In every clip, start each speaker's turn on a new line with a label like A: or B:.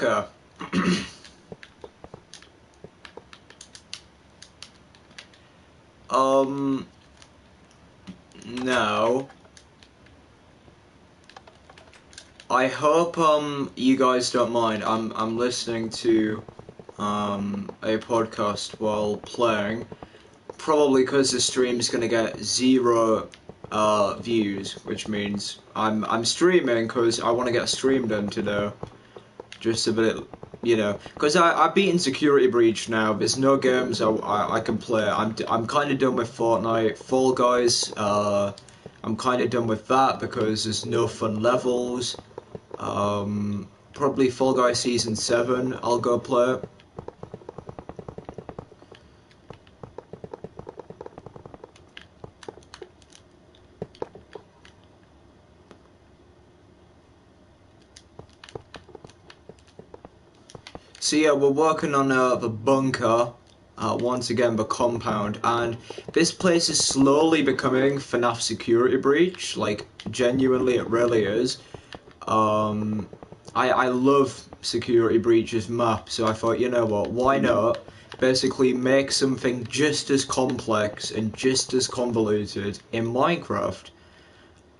A: Okay. Now, I hope you guys don't mind. I'm listening to a podcast while playing. Probably because the stream's gonna get 0 views, which means I'm streaming because I want to get a stream done today. Just a bit, you know, because I've beaten Security Breach now. There's no games I can play. I'm kind of done with Fortnite. Fall Guys, I'm kind of done with that because there's no fun levels. Probably Fall Guys Season 7 I'll go play. So yeah, we're working on the bunker, once again the compound, and this place is slowly becoming FNAF Security Breach, like genuinely it really is. I love Security Breach's map, so I thought, you know what, why not basically make something just as complex and just as convoluted in Minecraft,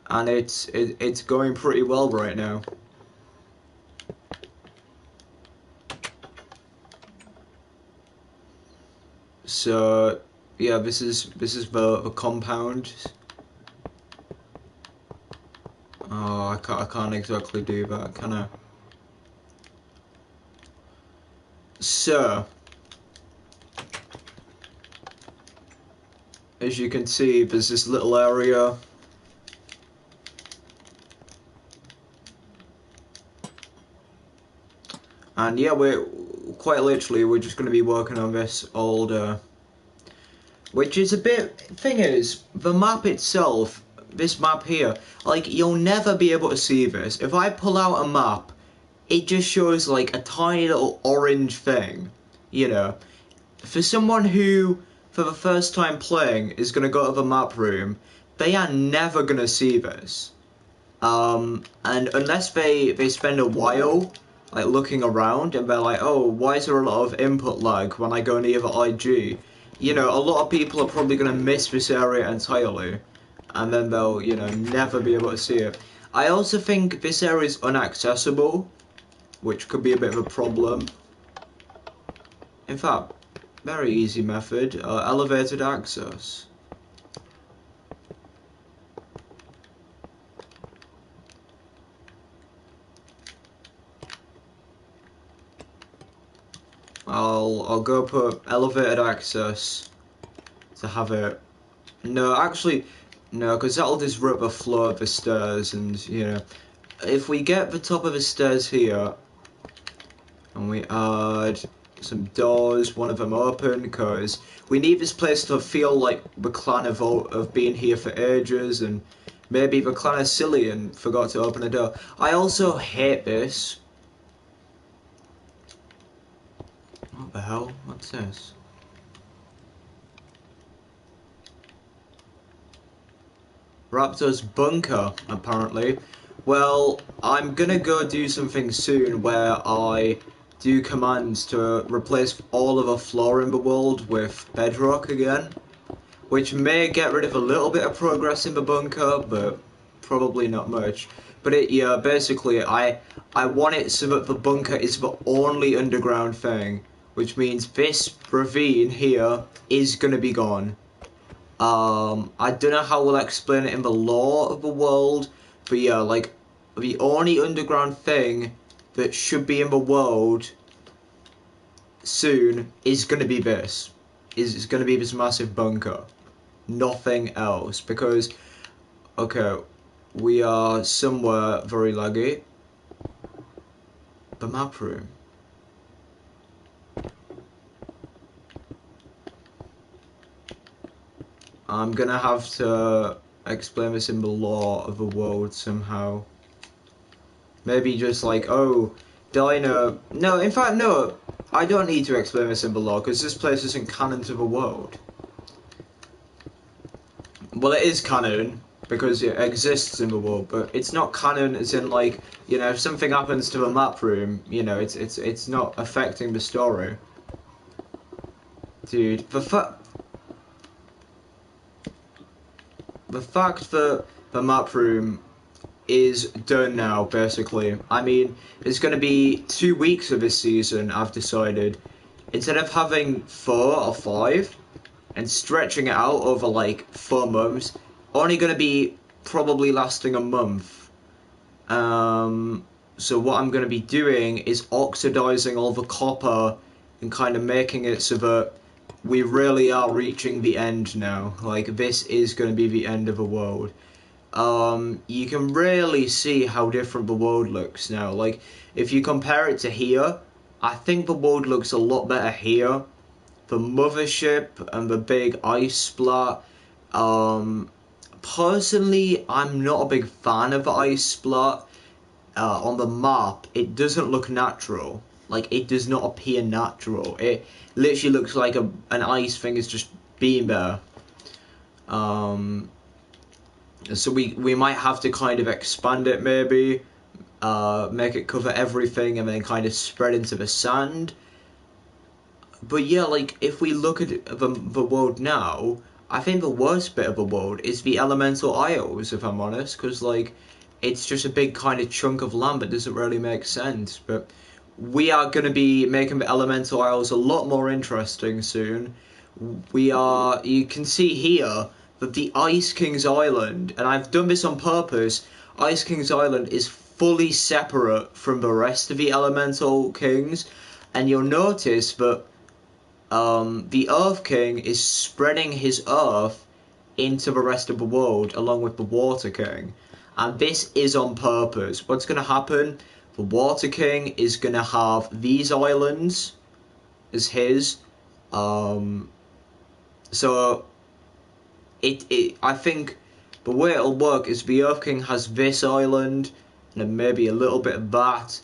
A: and it's going pretty well right now. So yeah, this is the compound. Oh, I can't exactly do that, can I? So, as you can see, there's this little area. And yeah, we're just going to be working on this all day. Which is a bit, thing is, the map itself, this map here, like, you'll never be able to see this. If I pull out a map, it just shows like a tiny little orange thing, you know. For someone who, for the first time playing, is going to go to the map room, they are never going to see this. And unless they spend a while like looking around and they're like, oh, why is there a lot of input lag when I go near the IG? You know, a lot of people are probably going to miss this area entirely, and then they'll, you know, never be able to see it. I also think this area is inaccessible, which could be a bit of a problem. In fact, very easy method, elevated access. I'll go put elevated access to have it. No, actually, no, because that'll disrupt the flow of the stairs, and you know, if we get the top of the stairs here, and we add some doors, one of them open, because we need this place to feel like the clan have been here for ages, and maybe the clan is silly and forgot to open a door. I also hate this. What the hell? What's this? Raptor's bunker, apparently. Well, I'm gonna go do something soon where I do commands to replace all of the floor in the world with bedrock again, which may get rid of a little bit of progress in the bunker, but probably not much. But yeah, basically, I want it so that the bunker is the only underground thing, which means this ravine here is gonna be gone. I don't know how we'll explain it in the lore of the world, but yeah, like, the only underground thing that should be in the world soon is gonna be this. Is gonna be this massive bunker. Nothing else, because, okay, we are somewhere very laggy. The map room. I'm gonna have to explain this in the lore of the world somehow. Maybe just like, oh, Dino... No, in fact, no. I don't need to explain this in the lore, because this place isn't canon to the world. Well, it is canon, because it exists in the world, but it's not canon as in like, you know, if something happens to the map room, you know, it's not affecting the story. Dude, the fact that the map room is done now, basically. I mean, it's going to be 2 weeks of this season, I've decided. Instead of having 4 or 5 and stretching it out over like 4 months, only going to be probably lasting a month. So what I'm going to be doing is oxidizing all the copper and kind of making it so that we really are reaching the end now. Like, this is going to be the end of the world. You can really see how different the world looks now. Like, if you compare it to here, I think the world looks a lot better here. The mothership and the big ice splat. Personally, I'm not a big fan of the ice splat. On the map, it doesn't look natural. Like, it does not appear natural. It literally looks like an ice thing is just being there. So we might have to kind of expand it maybe, make it cover everything and then kind of spread into the sand. But yeah, like, if we look at the world now, I think the worst bit of the world is the elemental isles, if I'm honest, because like, it's just a big kind of chunk of land that doesn't really make sense. But we are going to be making the elemental isles a lot more interesting soon. You can see here that the Ice King's Island, and I've done this on purpose, Ice King's Island is fully separate from the rest of the Elemental Kings, and you'll notice that the Earth King is spreading his Earth into the rest of the world along with the Water King. And this is on purpose. What's going to happen? The Water King is going to have these islands as his. So I think the way it'll work is the Earth King has this island and then maybe a little bit of that,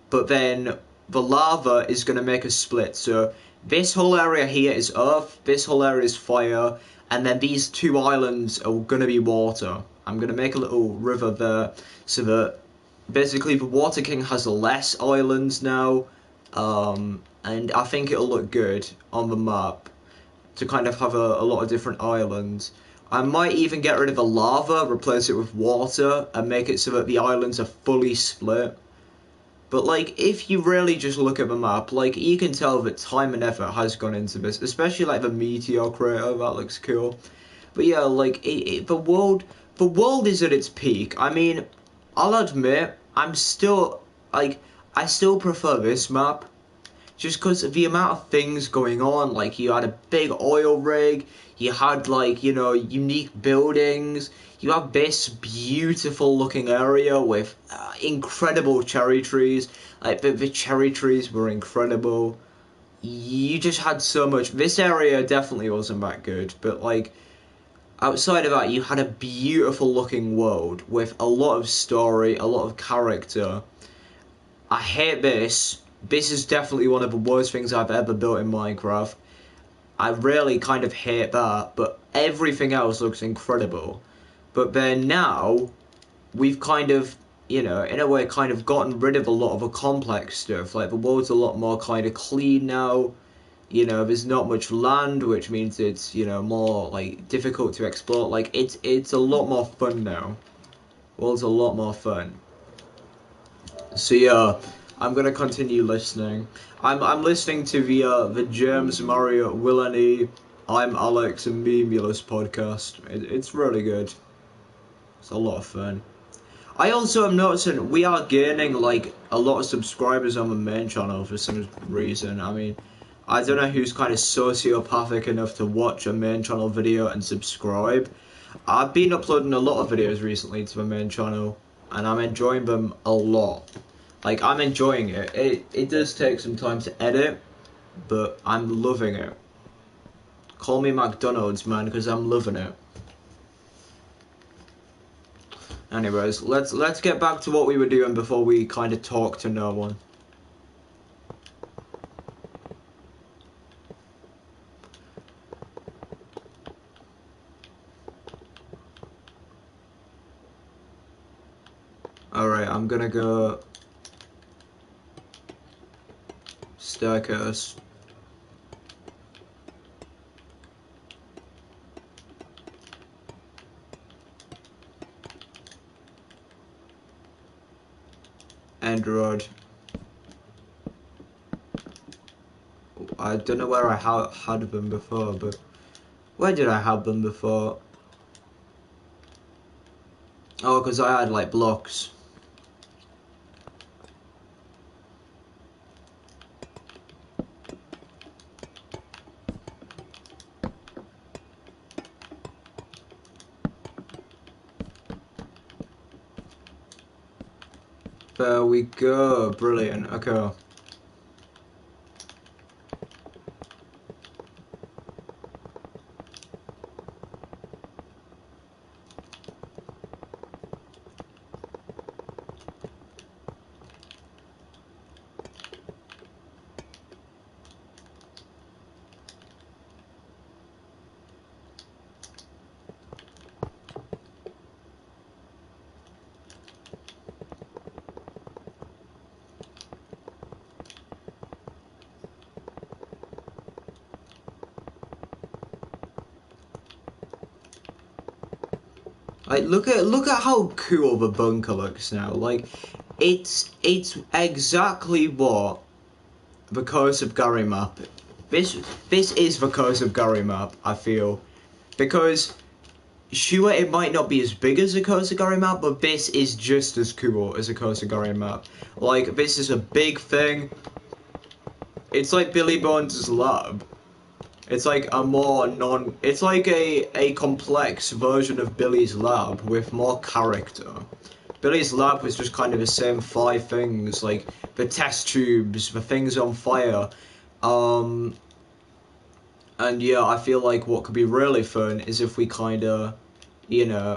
A: but then the lava is going to make a split. So this whole area here is Earth, this whole area is fire, and then these 2 islands are going to be water. I'm going to make a little river there so that basically the Water King has less islands now, and I think it'll look good on the map to kind of have a lot of different islands. I might even get rid of the lava, replace it with water, and make it so that the islands are fully split. But like, if you really just look at the map, like, you can tell that time and effort has gone into this, especially like the meteor crater, that looks cool. But yeah, like, the world is at its peak. I mean, I'll admit, I still prefer this map. Just because of the amount of things going on, like, you had a big oil rig, you had, like, you know, unique buildings, you have this beautiful looking area with incredible cherry trees, like, the cherry trees were incredible. You just had so much. This area definitely wasn't that good, but, like, outside of that, you had a beautiful looking world with a lot of story, a lot of character. I hate this. This is definitely one of the worst things I've ever built in Minecraft. I really kind of hate that, but everything else looks incredible. But then now, we've kind of, you know, in a way kind of gotten rid of a lot of the complex stuff. Like, the world's a lot more kind of clean now. You know, there's not much land, which means it's, you know, more, like, difficult to explore. Like, it's a lot more fun now. The world's a lot more fun. So yeah, I'm gonna continue listening. I'm listening to the James Marriott Willany, I'm Alex and Memulous podcast. It's really good. It's a lot of fun. I also am noticing we are gaining like a lot of subscribers on the main channel for some reason. I mean, I don't know who's kind of sociopathic enough to watch a main channel video and subscribe. I've been uploading a lot of videos recently to the main channel, and I'm enjoying them a lot. Like, I'm enjoying it. It does take some time to edit, but I'm loving it. Call me McDonald's, man, because I'm loving it. Anyways, let's get back to what we were doing before we kind of talk to no one. I'm gonna go staircase. End road. I don't know where I had them before, but where did I have them before? Oh, because I had like blocks. There we go, brilliant, okay. Like look at how cool the bunker looks now. Like it's exactly what the Curse of Gary map. This is the Curse of Gary map, I feel. Because sure, it might not be as big as a Curse of Gary map, but this is just as cool as a Curse of Gary map. Like this is a big thing. It's like Billy Bones' lab. It's like a more it's like a complex version of Billy's lab with more character. Billy's lab was just kind of the same 5 things, like the test tubes, the things on fire. And yeah, I feel like what could be really fun is if we kind of, you know,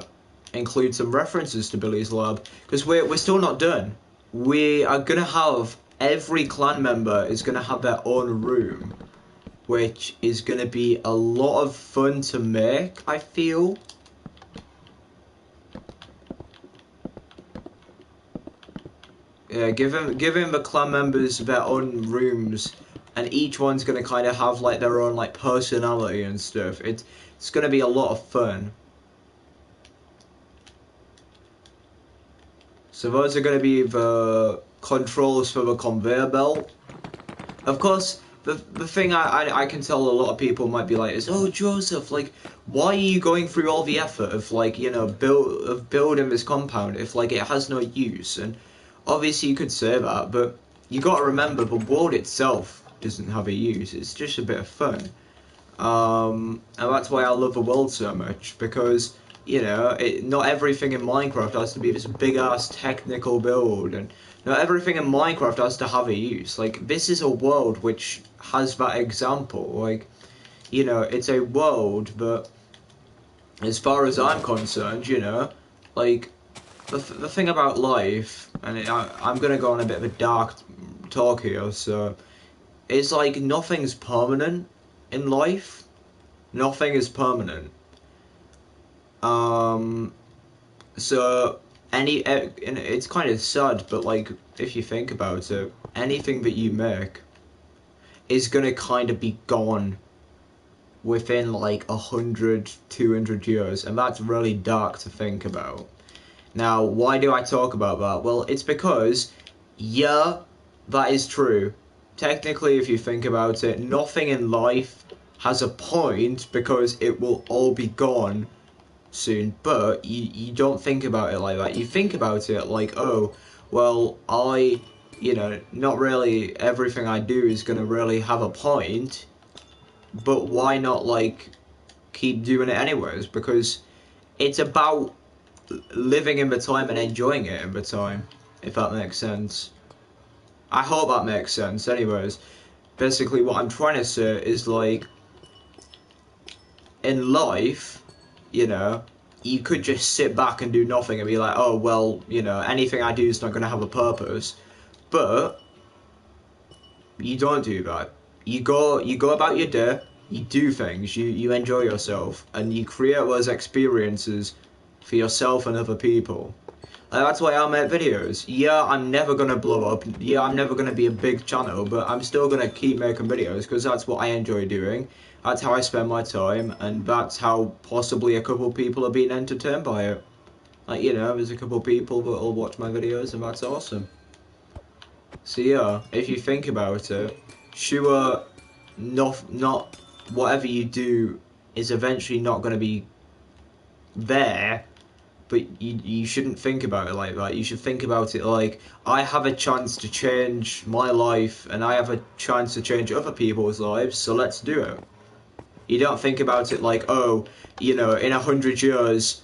A: include some references to Billy's lab. Because we're still not done. We are going to have, every clan member is going to have their own room, which is going to be a lot of fun to make, I feel. Yeah, giving the clan members their own rooms, and each one's going to kind of have like their own like personality and stuff. It's going to be a lot of fun. So those are going to be the controls for the conveyor belt. Of course, the thing I can tell a lot of people might be like is, oh Joseph, like why are you going through all the effort of like, you know, building this compound if like it has no use? And obviously you could say that, but you got to remember the world itself doesn't have a use. It's just a bit of fun. And that's why I love the world so much, because you know, not everything in Minecraft has to be this big ass technical build, and not everything in Minecraft has to have a use. Like this is a world which has that example. Like, you know, it's a world that, as far as I'm concerned, you know, like the thing about life, and I'm gonna go on a bit of a dark talk here, so it's like nothing's permanent in life. Nothing is permanent. So it's kind of sad, but like if you think about it, anything that you make is gonna kind of be gone within like 100, 200 years, and that's really dark to think about. Now, why do I talk about that? Well, it's because, yeah, that is true. Technically, if you think about it, nothing in life has a point because it will all be gone soon, but you don't think about it like that. You think about it like, oh, well, you know, not really everything I do is going to really have a point, but why not, like, keep doing it anyways? Because it's about living in the time and enjoying it in the time, if that makes sense. I hope that makes sense. Anyways, basically what I'm trying to say is, like, in life, you know, you could just sit back and do nothing and be like, oh, well, you know, anything I do is not going to have a purpose. But you don't do that. You go about your day, you do things, you enjoy yourself, and you create those experiences for yourself and other people. That's why I make videos. Yeah, I'm never gonna blow up. Yeah, I'm never gonna be a big channel, but I'm still gonna keep making videos because that's what I enjoy doing. That's how I spend my time, and that's how possibly a couple people are being entertained by it. Like, you know, there's a couple people that will watch my videos, and that's awesome. So yeah, if you think about it, sure, not whatever you do is eventually not going to be there, but you shouldn't think about it like that. You should think about it like, I have a chance to change my life, and I have a chance to change other people's lives, so let's do it. You don't think about it like, oh, you know, in 100 years,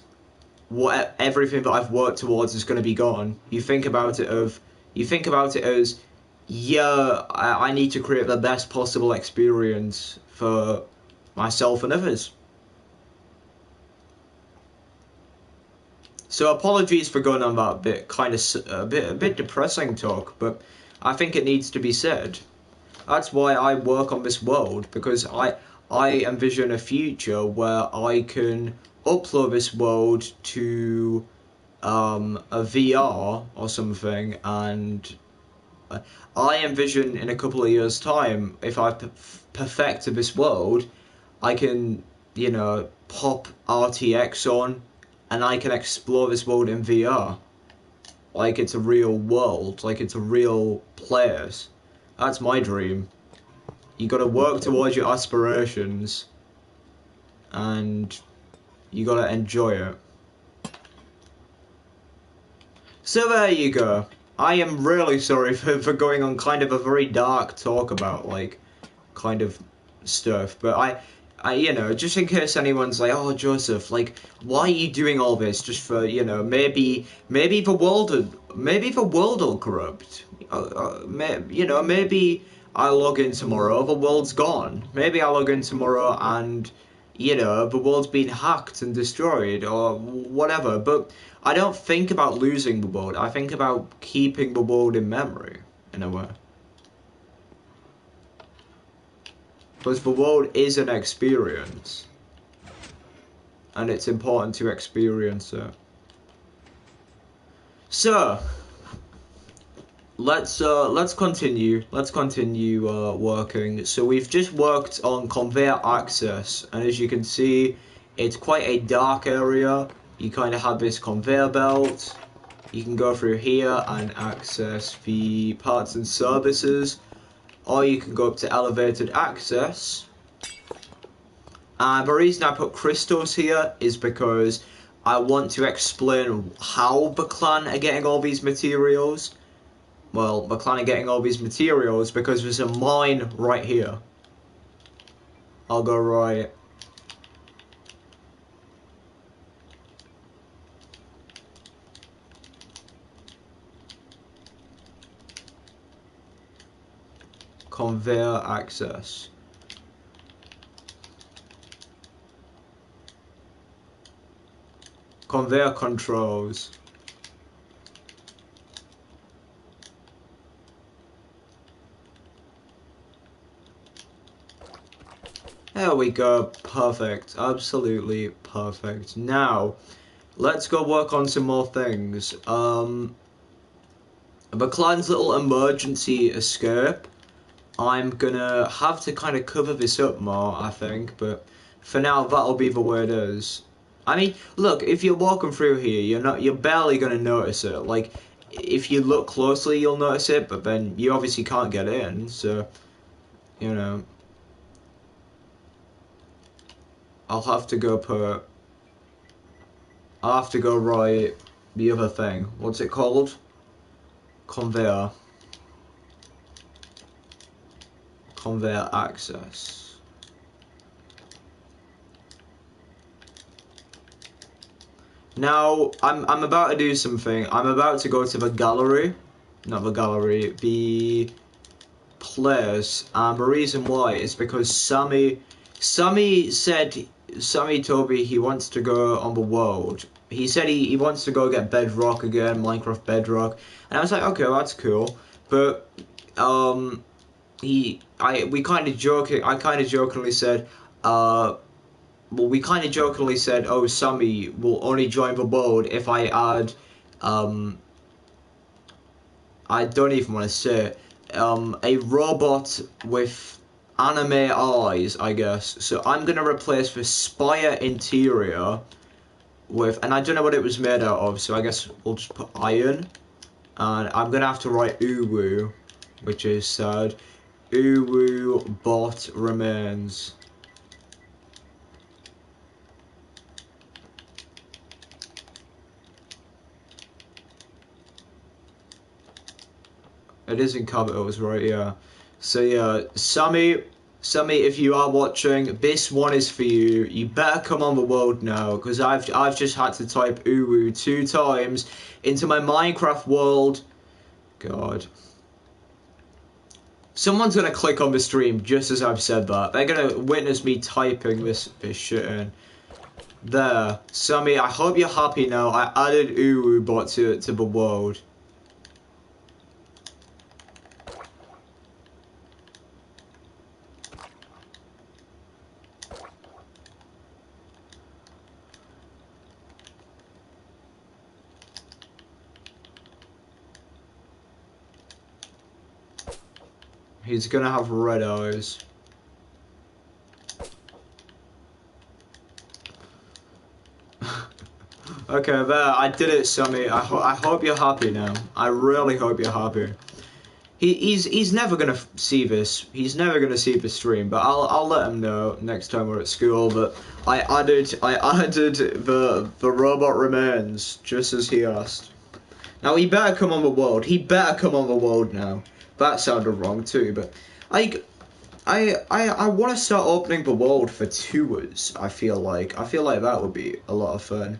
A: everything that I've worked towards is going to be gone. You think about it as, yeah, I need to create the best possible experience for myself and others. So apologies for going on that bit, kind of a bit depressing talk, but I think it needs to be said. That's why I work on this world, because I envision a future where I can upload this world to a VR or something, and I envision in a couple of years' time, if I perfected this world, I can, you know, pop RTX on, and I can explore this world in VR. Like it's a real world, like it's a real place. That's my dream. You gotta work towards your aspirations, and you gotta enjoy it. So there you go. I am really sorry for going on kind of a very dark talk about, like, kind of stuff, but I, you know, just in case anyone's like, oh, Joseph, like, why are you doing all this just for, you know, maybe the world will corrupt. You know, maybe I log in tomorrow, the world's gone. Maybe I log in tomorrow and, you know, the world's been hacked and destroyed or whatever, but I don't think about losing the world. I think about keeping the world in memory, in a way. Because the world is an experience, and it's important to experience it. So let's continue. Let's continue working. So we've just worked on conveyor access, and as you can see, it's quite a dark area. You kind of have this conveyor belt. You can go through here and access the parts and services, or you can go up to elevated access. And the reason I put crystals here is because I want to explain how the clan are getting all these materials. Well, the clan are getting all these materials because there's a mine right here. I'll go right. Conveyor access. Conveyor controls. There we go, perfect, absolutely perfect. Now, let's go work on some more things. The clan's little emergency escape. I'm gonna have to kind of cover this up more, I think, but for now, that'll be the way it is. I mean, look, if you're walking through here, you're barely gonna notice it. Like, if you look closely, you'll notice it, but then you obviously can't get in, so, you know. I'll have to go right the other thing. What's it called? Conveyor. Conveyor access. Now, I'm about to do something. I'm about to go to the gallery. Not the gallery, the place. And the reason why is because Sammy told me he wants to go on the world. He said he wants to go get Bedrock again, Minecraft Bedrock. And I was like, okay, well, that's cool. But I kind of jokingly said, oh, Sammy will only join the world if I add I don't even want to say it, a robot with anime eyes, I guess. So I'm gonna replace the spire interior with, and I don't know what it was made out of, so I guess we'll just put iron. And I'm gonna have to write uwu, which is sad. Uwu bot remains. It is in capitals, right? Yeah. So yeah, Sammy, if you are watching, this one is for you. You better come on the world now, because I've just had to type uwu 2 times into my Minecraft world. God. Someone's gonna click on the stream just as I've said that. They're gonna witness me typing this shit in. There, Sammy. I hope you're happy now. I added uwu bot to the world. He's gonna have red eyes. Okay, there, I did it, Sammy. I hope you're happy now. I really hope you're happy. He's never gonna see this. He's never gonna see the stream, but I'll let him know next time we're at school that I added the robot remains just as he asked. Now he better come on the world. He better come on the world now. That sounded wrong too, but I want to start opening the world for tours. I feel like that would be a lot of fun.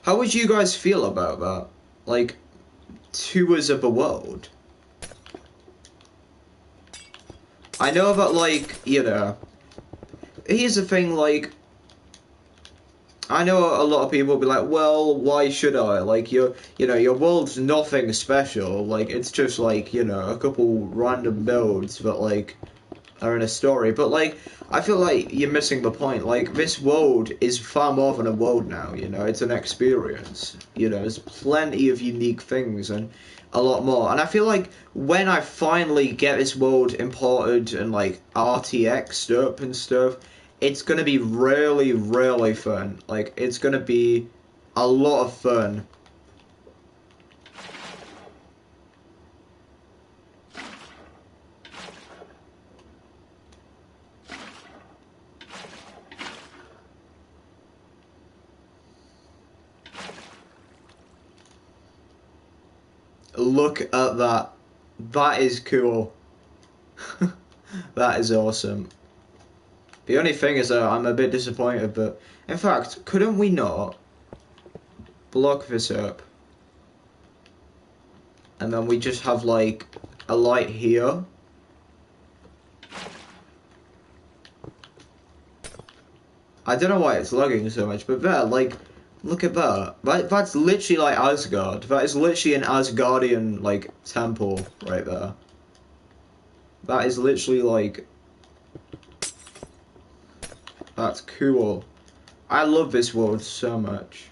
A: How would you guys feel about that? Like, tours of the world? I know that, like, you know, here's the thing, like, I know a lot of people will be like, well, why should I? Like, you know, your world's nothing special. Like, it's just, like, you know, a couple random nodes that, like, are in a story. But, like, I feel like you're missing the point. Like, this world is far more than a world now, you know? It's an experience. You know, there's plenty of unique things and a lot more. And I feel like when I finally get this world imported and, like, RTX'd up and stuff, it's gonna be really, really fun. Like, it's gonna be a lot of fun. Look at that. That is cool. That is awesome. The only thing is that I'm a bit disappointed, but in fact, couldn't we not block this up? And then we just have, like, a light here. I don't know why it's lagging so much, but there, like, look at that. That's literally like Asgard. That is literally an Asgardian, like, temple right there. That is literally, like... That's cool. I love this world so much.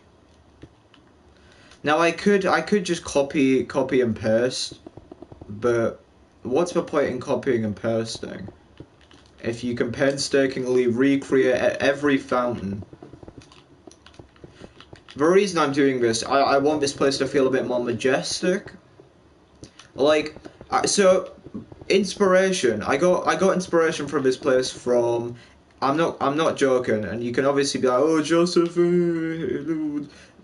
A: Now I could just copy and paste, but what's the point in copying and pasting if you can painstakingly recreate every fountain? The reason I'm doing this, I want this place to feel a bit more majestic. Like, so inspiration. I got inspiration from this place from. I'm not joking, and you can obviously be like, oh, Joseph,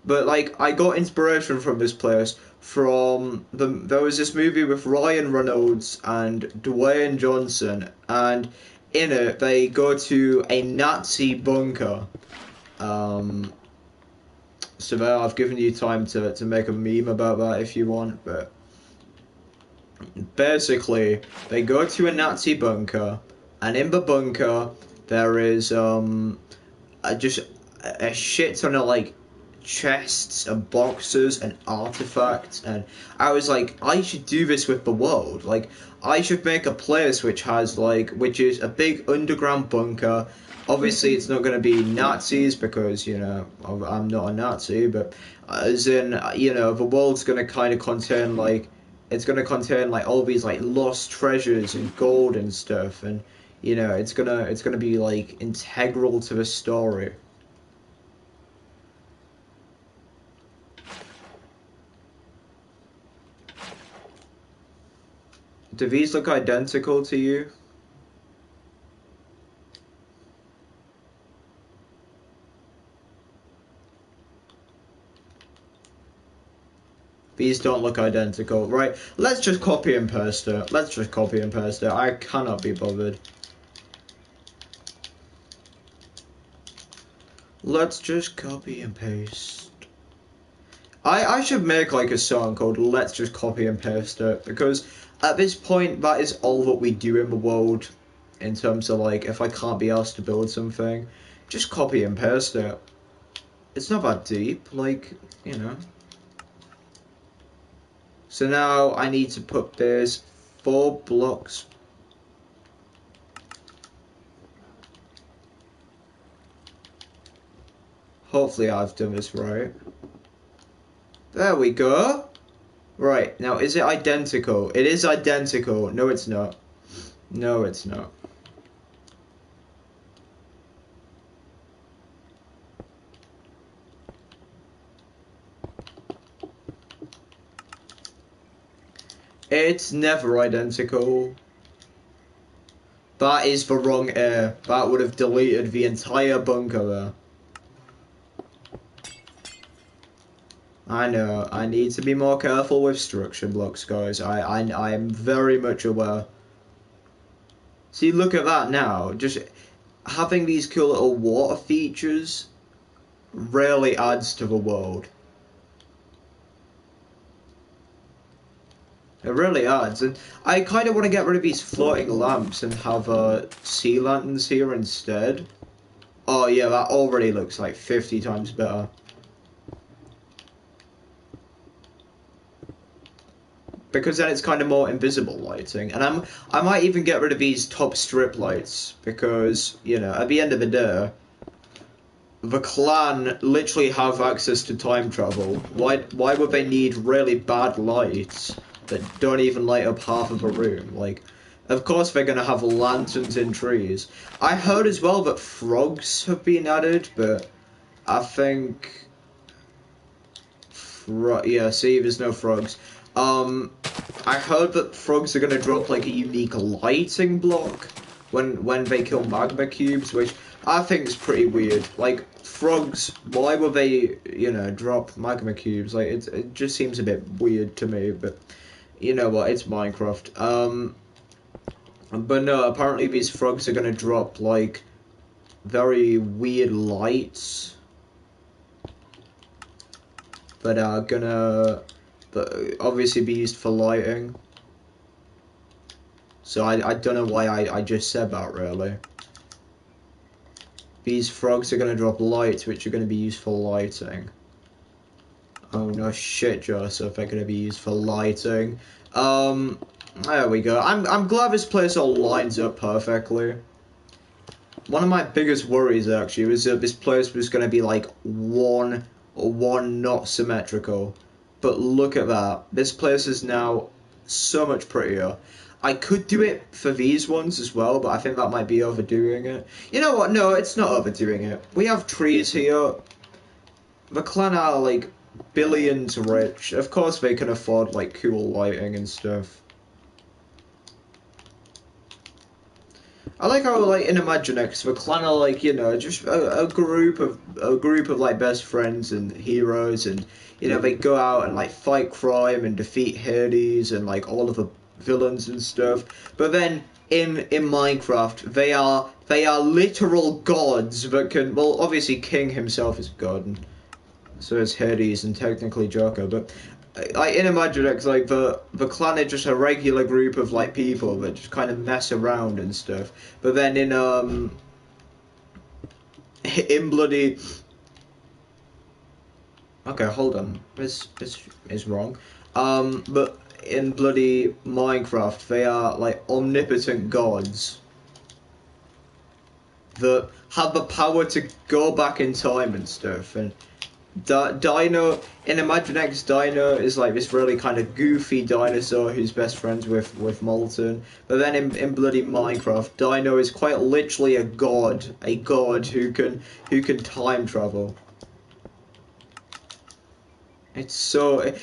A: but like I got inspiration from this place from there was this movie with Ryan Reynolds and Dwayne Johnson, and in it they go to a Nazi bunker. So there, I've given you time to make a meme about that if you want, but basically they go to a Nazi bunker, and in the bunker there is just a shit ton of like chests and boxes and artifacts, and I was like, I should do this with the world. Like, I should make a place which is a big underground bunker, Obviously, it's not going to be Nazis because, you know, I'm not a Nazi, but as in, you know, the world's going to kind of contain, like, it's going to contain, like, all these, like, lost treasures and gold and stuff, and, you know, it's gonna be, like, integral to the story. Do these look identical to you? These don't look identical, right? Let's just copy and paste it. Let's just copy and paste it. I cannot be bothered. Let's just copy and paste. I should make like a song called Let's Just Copy and Paste It, because at this point that is all that we do in the world in terms of like if I can't be asked to build something, just copy and paste it. It's not that deep, like, you know. So now I need to put this 4 blocks. Hopefully I've done this right. There we go. Right, now is it identical? It is identical. No, it's not. No, it's not. It's never identical. That is the wrong air. That would have deleted the entire bunker there. I know, I need to be more careful with structure blocks, guys. I am very much aware. See, look at that now. Just having these cool little water features really adds to the world. It really adds. And I kind of want to get rid of these floating lamps and have sea lanterns here instead. Oh yeah, that already looks like 50 times better. Because then it's kind of more invisible lighting, and I might even get rid of these top strip lights because, you know, at the end of the day, the clan literally have access to time travel. Why would they need really bad lights that don't even light up half of a room? Like, of course they're gonna have lanterns in trees. I heard as well that frogs have been added, but I think yeah, see, there's no frogs. I heard that frogs are gonna drop like a unique lighting block when they kill magma cubes, which I think is pretty weird. Like, frogs, why would they, you know, drop magma cubes? Like, it just seems a bit weird to me, but you know what, it's Minecraft. But no, apparently these frogs are gonna drop like very weird lights that are gonna obviously be used for lighting. So I don't know why I just said that, really. These frogs are going to drop lights, which are going to be used for lighting. Oh no shit, Joseph, they're going to be used for lighting. There we go. I'm glad this place all lines up perfectly. One of my biggest worries, actually, was that this place was going to be like one not symmetrical. But look at that. This place is now so much prettier. I could do it for these ones as well, but I think that might be overdoing it. You know what? No, it's not overdoing it. We have trees here. The clan are, like, billions rich. Of course they can afford, like, cool lighting and stuff. I like how, like, in Imaginex, the clan are, like, you know, just a group of like best friends and heroes, and you know, they go out and like fight crime and defeat Hades and like all of the villains and stuff. But then in Minecraft, they are literal gods that can, well, obviously King himself is a god, and so is Hades and technically Joker, but like in Imaginex, like the clan are just a regular group of like people that just kind of mess around and stuff. But then in bloody, okay, hold on, this is wrong. But in bloody Minecraft, they are like omnipotent gods. that have the power to go back in time and stuff. And Dino, in Imagine X, Dino is like this really kind of goofy dinosaur who's best friends with Molten. But then in bloody Minecraft, Dino is quite literally a god who can time travel. It's so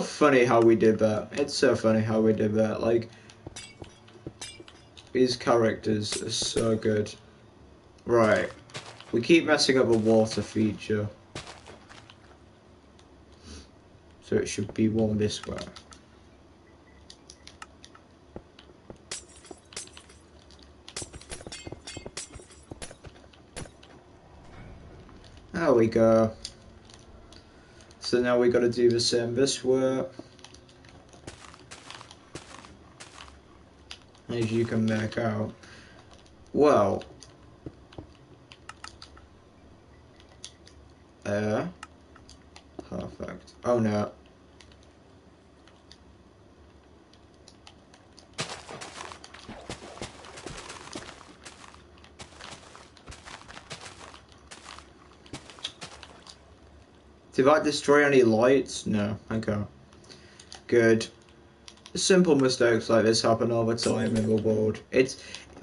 A: funny how we did that. It's so funny how we did that. Like, these characters are so good. Right, we keep messing up the water feature. So it should be one this way. There we go. So now we got to do the same this way. As you can make out. Well. Perfect. Oh no. Did I destroy any lights? No, okay. Good. Simple mistakes like this happen all the time in the world. The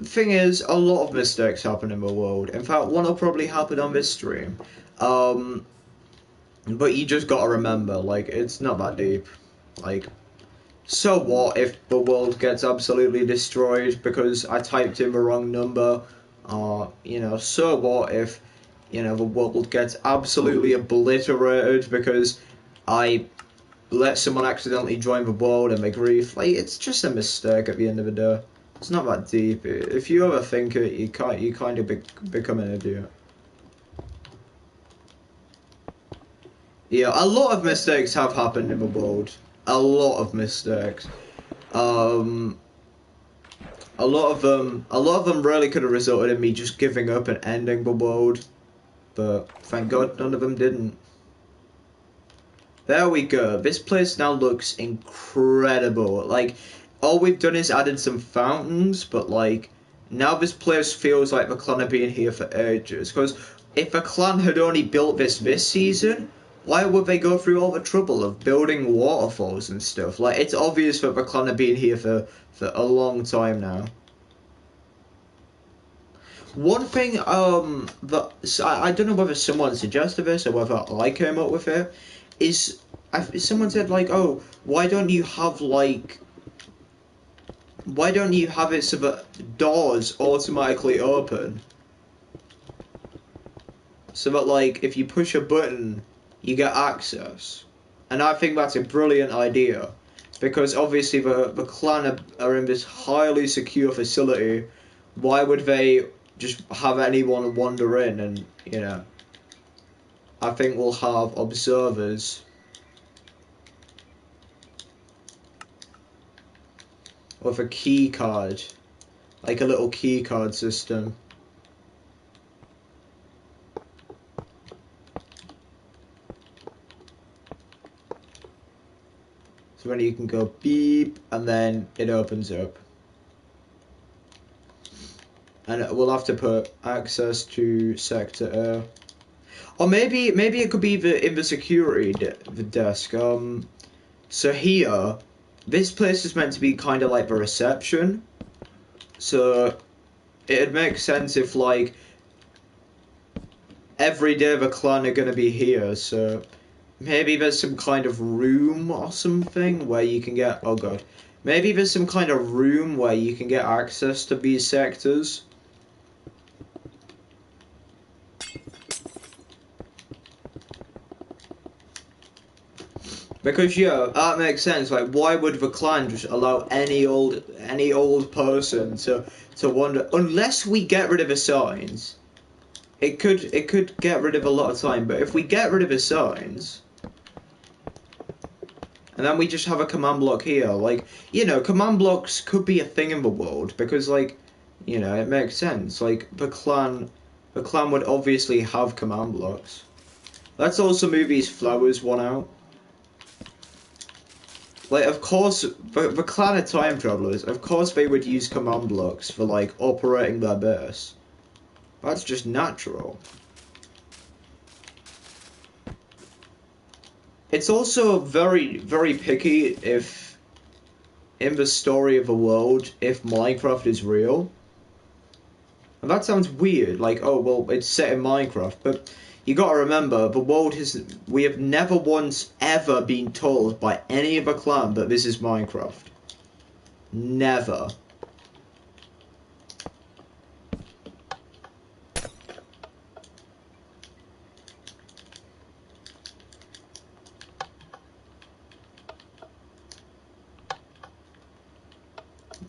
A: thing is, a lot of mistakes happen in the world. In fact, one will probably happen on this stream. But you just gotta remember, like, it's not that deep. Like, so what if the world gets absolutely destroyed because I typed in the wrong number? You know, so what if, you know, the world gets absolutely obliterated because I let someone accidentally join the world and they grief? Like, it's just a mistake at the end of the day. It's not that deep. If you overthink it, you kind of become an idiot. Yeah, a lot of mistakes have happened in the world. A lot of mistakes. A lot of them really could have resulted in me just giving up and ending the world. But thank God none of them didn't. There we go. This place now looks incredible. Like, all we've done is added some fountains, but like, now this place feels like the clan have been here for ages. Because if the clan had only built this season, why would they go through all the trouble of building waterfalls and stuff? Like, it's obvious that the clan have been here for a long time now. One thing, I don't know whether someone suggested this or whether I came up with it, is someone said like, oh, why don't you have it so that doors automatically open? So that like, if you push a button, you get access. And I think that's a brilliant idea. Because obviously the clan are in this highly secure facility. Why would they just have anyone wander in? And, you know, I think we'll have observers. With a key card. Like a little key card system. So when you can go beep and then it opens up. And we'll have to put access to sector A. Or maybe it could be in the security the desk. So here, this place is meant to be kind of like the reception. So it'd make sense if like every day the clan are gonna be here. So maybe there's some kind of room or something where you can get. Oh god. Maybe there's some kind of room where you can get access to these sectors. Because yeah, that makes sense. Like, why would the clan just allow any old person to wander? Unless we get rid of the signs, it could get rid of a lot of time. But if we get rid of the signs, and then we just have a command block here, like, you know, command blocks could be a thing in the world because, like, you know, it makes sense. Like the clan would obviously have command blocks. Let's also move these flowers one out. Like, of course, the clan of time travelers, of course they would use command blocks for, like, operating their base. That's just natural. It's also very, very picky if, in the story of the world, if Minecraft is real. And that sounds weird, like, oh, well, it's set in Minecraft, but you gotta remember, the world we have never once ever been told by any other clan that this is Minecraft. Never.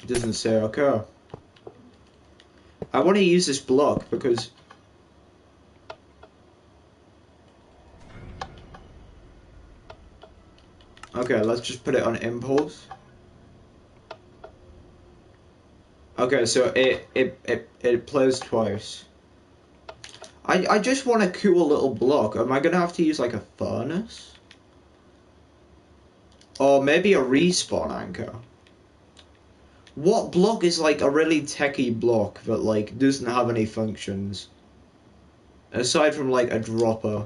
A: It doesn't say okay. I want to use this block because okay, let's just put it on impulse. Okay, so it plays twice. I just want a cool little block. Am I gonna have to use like a furnace? Or maybe a respawn anchor? What block is like a really techie block that like doesn't have any functions? Aside from like a dropper.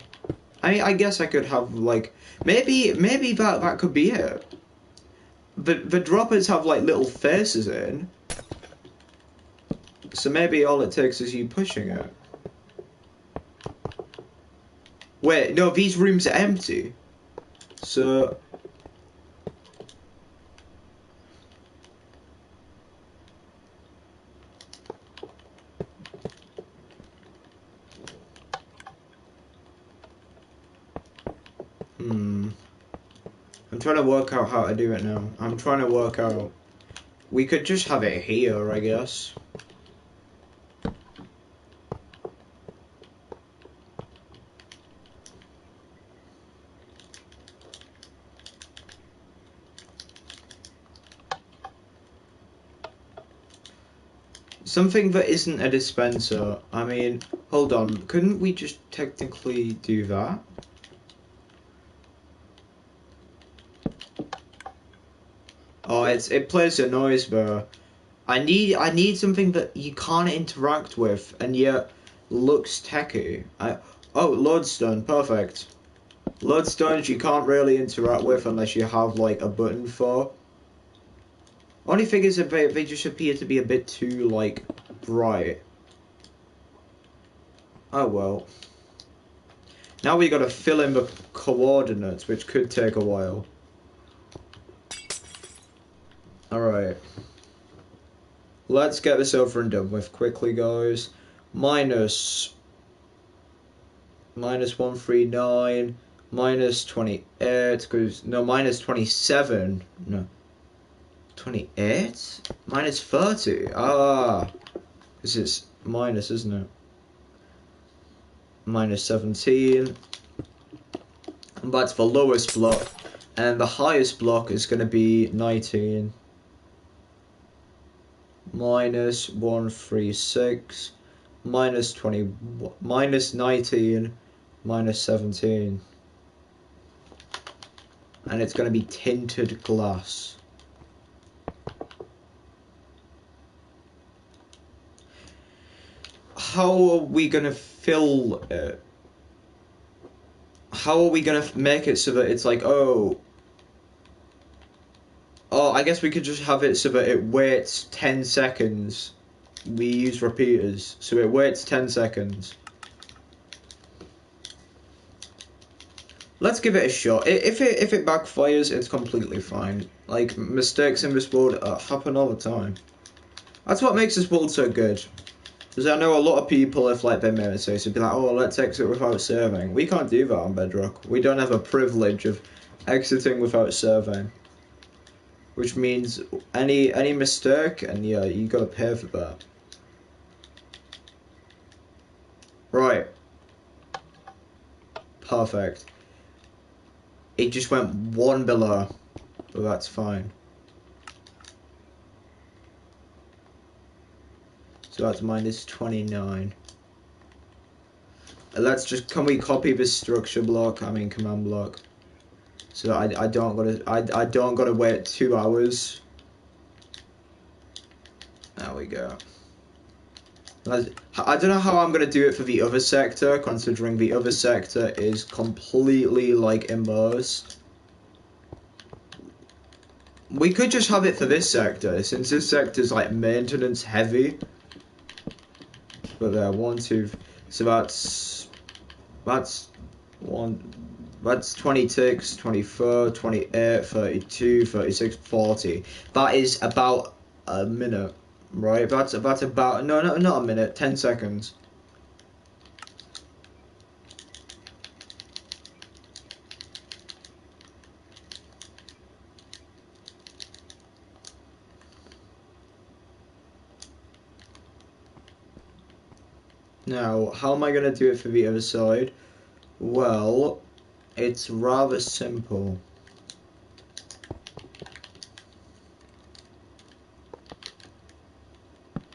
A: I guess I could have like maybe that could be it. The droppers have like little faces in. So maybe all it takes is you pushing it. Wait, no, these rooms are empty. So I'm trying to work out how to do it now. I'm trying to work out. We could just have it here, I guess. Something that isn't a dispenser. I mean, hold on. Couldn't we just technically do that? Oh, it plays a noise bar. I need something that you can't interact with and yet looks techy. Oh, lodestone, perfect. Lodestones you can't really interact with unless you have like a button for. Only thing is that they just appear to be a bit too like bright. Oh well. Now we gotta fill in the coordinates, which could take a while. Alright. Let's get this over and done with quickly, guys. Minus 139, minus 28, because, no, minus 27, no, 28? Minus 30, this is minus, isn't it? Minus 17, and that's the lowest block, and the highest block is going to be 19. Minus 136, minus 20, minus 19, minus 17. And it's going to be tinted glass. How are we going to fill it? How are we going to make it so that it's like, oh, I guess we could just have it so that it waits 10 seconds. We use repeaters, so it waits 10 seconds. Let's give it a shot. If it backfires, it's completely fine. Like, mistakes in this world happen all the time. That's what makes this world so good. Because I know a lot of people, if like they made mistakes, would be like, oh, let's exit without saving. We can't do that on Bedrock. We don't have a privilege of exiting without saving. Which means any mistake, and yeah, you gotta pay for that. Right. Perfect. It just went one below, but that's fine. So that's minus 29. Let's just, can we copy this structure block? I mean command block. So I don't gotta wait 2 hours. There we go. I don't know how I'm gonna do it for the other sector, considering the other sector is completely like immersed. We could just have it for this sector, since this sector is like maintenance heavy. But there, 1, 2, so that's 26, 24, 28, 32, 36, 40. That is about a minute, right? That's about, no, not a minute, 10 seconds. Now, how am I going to do it for the other side? Well, it's rather simple.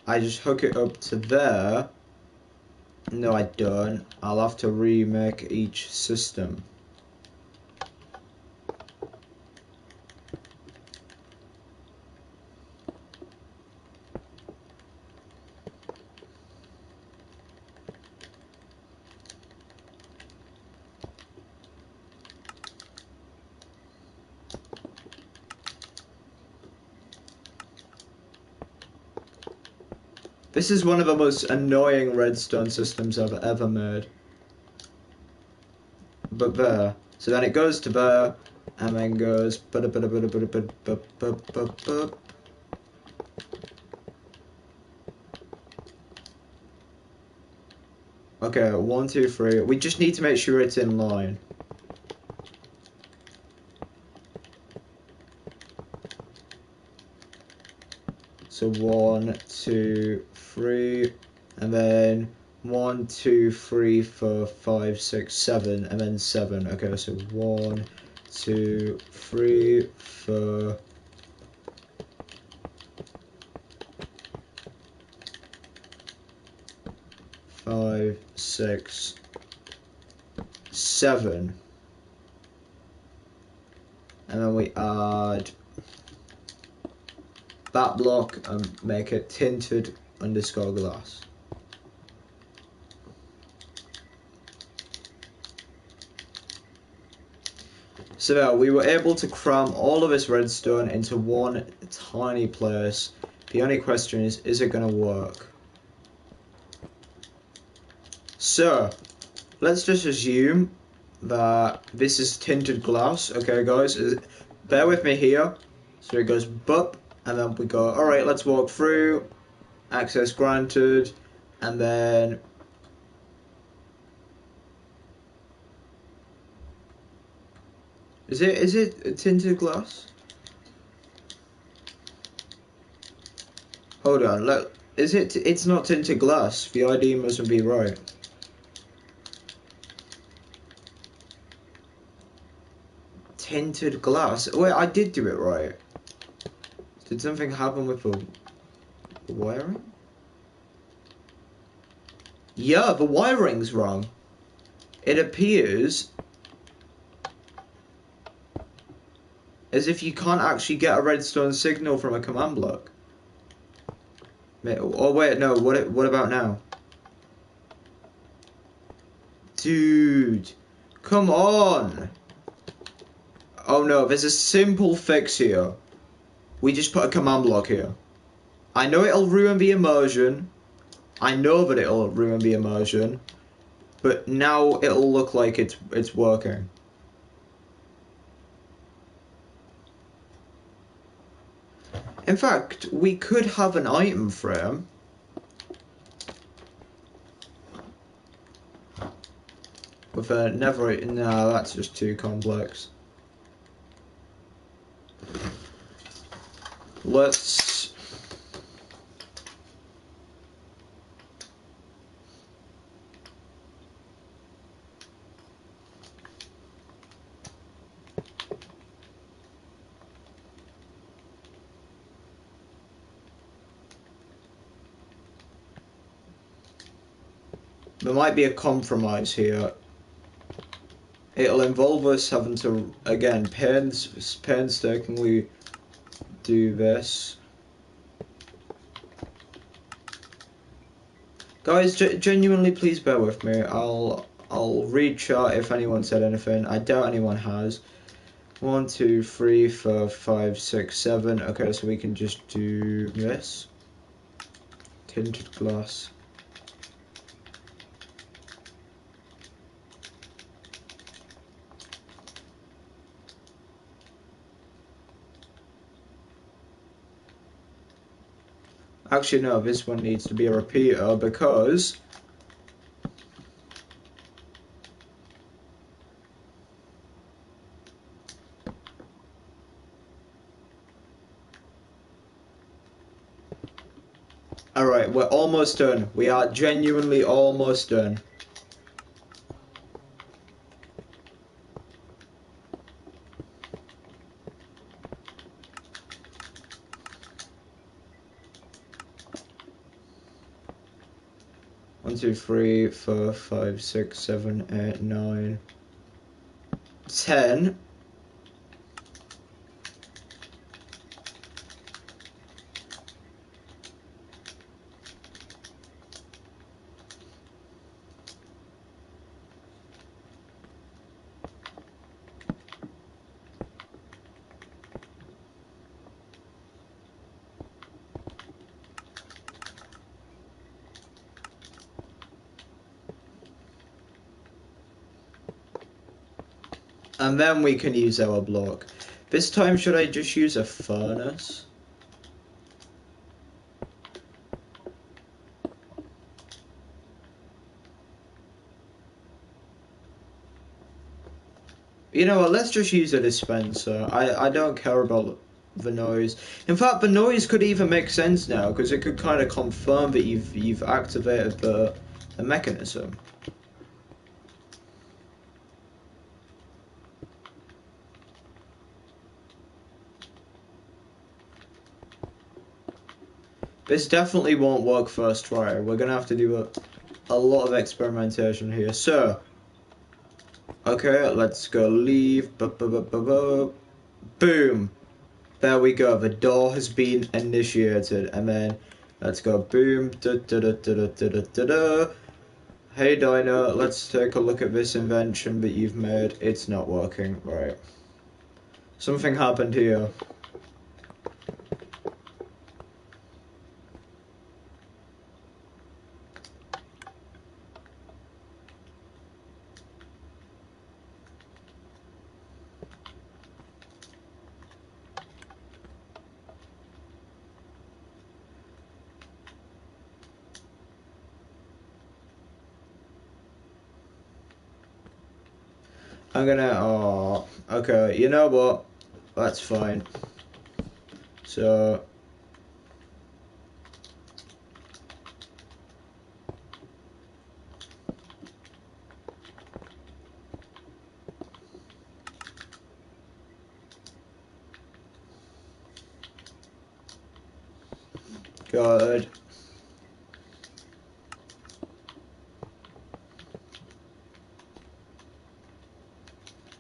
A: I just hook it up to there. No, I don't. I'll have to remake each system. This is one of the most annoying redstone systems I've ever made. But there. So then it goes to there, and then goes. Okay, 1, 2, 3. We just need to make sure it's in line. So 1, 2, 3, and then 1, 2, 3, 4, 5, 6, 7, and then 7. Okay, so 1, 2, 3, 4. 5, 6, 7, and then we add that block and make it tinted underscore glass. So there, we were able to cram all of this redstone into one tiny place. The only question is it going to work? So, let's just assume that this is tinted glass. Okay, guys, bear with me here. So it goes bup, and then we go, alright, let's walk through. Access granted, and then is it tinted glass? Hold on, look, it's not tinted glass. The ID mustn't be right. Tinted glass. Wait, I did do it right. Did something happen with the wiring? Yeah, the wiring's wrong. It appears as if you can't actually get a redstone signal from a command block. Oh wait, no, what about now? Dude, come on. Oh no, there's a simple fix here. We just put a command block here. I know it'll ruin the immersion. I know that it'll ruin the immersion. But now it'll look like it's working. In fact, we could have an item frame. With a netherite. No, that's just too complex. Let's... There might be a compromise here. It'll involve us having to, again, painstakingly do this. Guys, genuinely, please bear with me. I'll read chat if anyone said anything. I doubt anyone has. 1, 2, 3, 4, 5, 6, 7. Okay, so we can just do this. Tinted glass. Actually, no, this one needs to be a repeater because... Alright, we're almost done. We are genuinely almost done. One, 2, 3, 4, 5, 6, 7, 8, 9, 10. And then we can use our block. This time, should I just use a furnace? You know what, let's just use a dispenser. I don't care about the noise. In fact, the noise could even make sense now, because it could kind of confirm that you've activated the mechanism. This definitely won't work first try. We're gonna have to do a lot of experimentation here. So, okay, let's go leave. Boom. There we go. The door has been initiated, and then let's go boom. Hey Dino, let's take a look at this invention that you've made. It's not working. Right. Something happened here. I'm gonna, oh, okay, you know what, that's fine. So, good.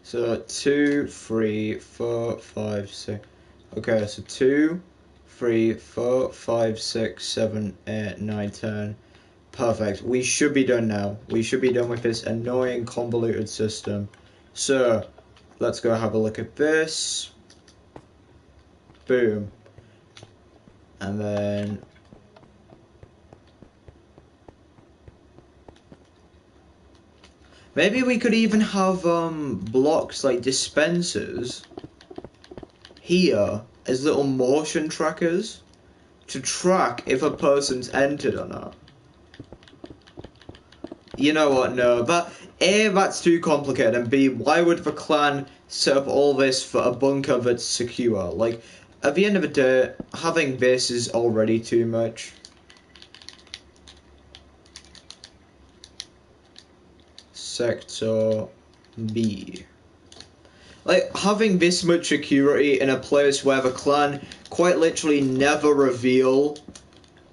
A: So 2, 3, 4, 5, 6. Okay, so 2, 3, 4, 5, 6, 7, 8, 9, 10. Perfect. We should be done now. We should be done with this annoying convoluted system. So, let's go have a look at this. Boom. And then... maybe we could even have blocks like dispensers here as little motion trackers to track if a person's entered or not. You know what, no, but A, that's too complicated, and B, why would the clan set up all this for a bunker that's secure? Like, at the end of the day, having this is already too much. Sector B. Like, having this much security in a place where the clan quite literally never reveal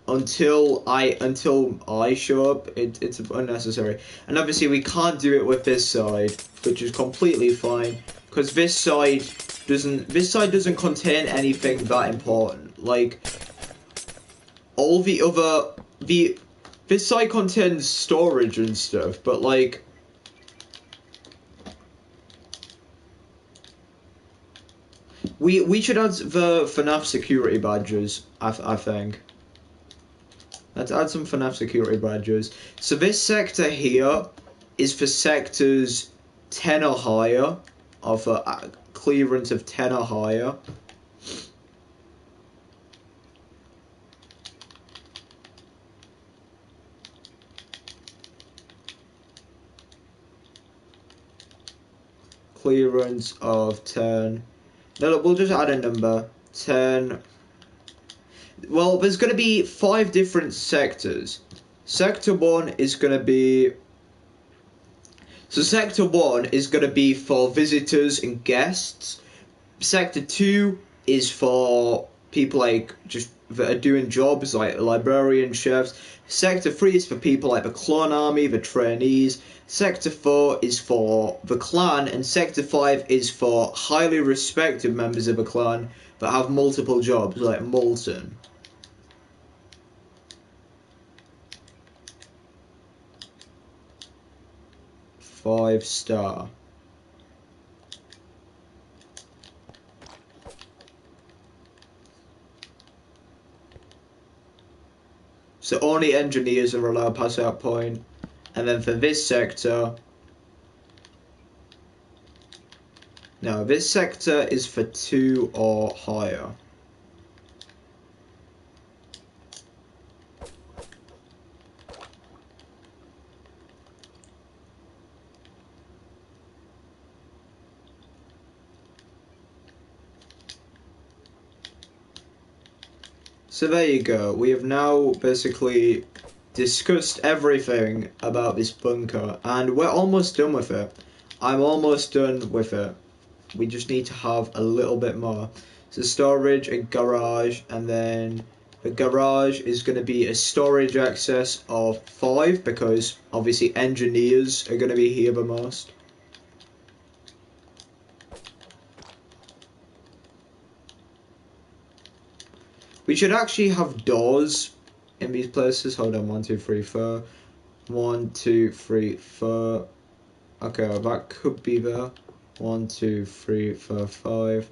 A: until I show up, it's unnecessary. And obviously we can't do it with this side, which is completely fine, because this side doesn't contain anything that important. Like, all the this site contains storage and stuff, but like we should add the FNAF security badges. I think. Let's add some FNAF security badges. So this sector here is for sectors 10 or higher, of a clearance of 10 or higher. Clearance of 10. No, we'll just add a number. 10. Well, there's going to be 5 different sectors. Sector 1 is going to be... So Sector 1 is going to be for visitors and guests. Sector 2 is for people like just that are doing jobs like librarian, chefs. Sector 3 is for people like the clone army, the trainees. Sector 4 is for the clan, and Sector 5 is for highly respected members of a clan that have multiple jobs, like Molten. Five-star. So only engineers are allowed past that point. And then for this sector... No, this sector is for 2 or higher. So there you go. We have now basically discussed everything about this bunker, and we're almost done with it. I'm almost done with it. We just need to have a little bit more. So storage, a garage, and then the garage is going to be a storage access of 5, because obviously engineers are going to be here the most. We should actually have doors in these places. Hold on, 1, 2, 3, 4. 1, 2, 3, 4. Okay, well, that could be there. 1, 2, 3, 4, 5.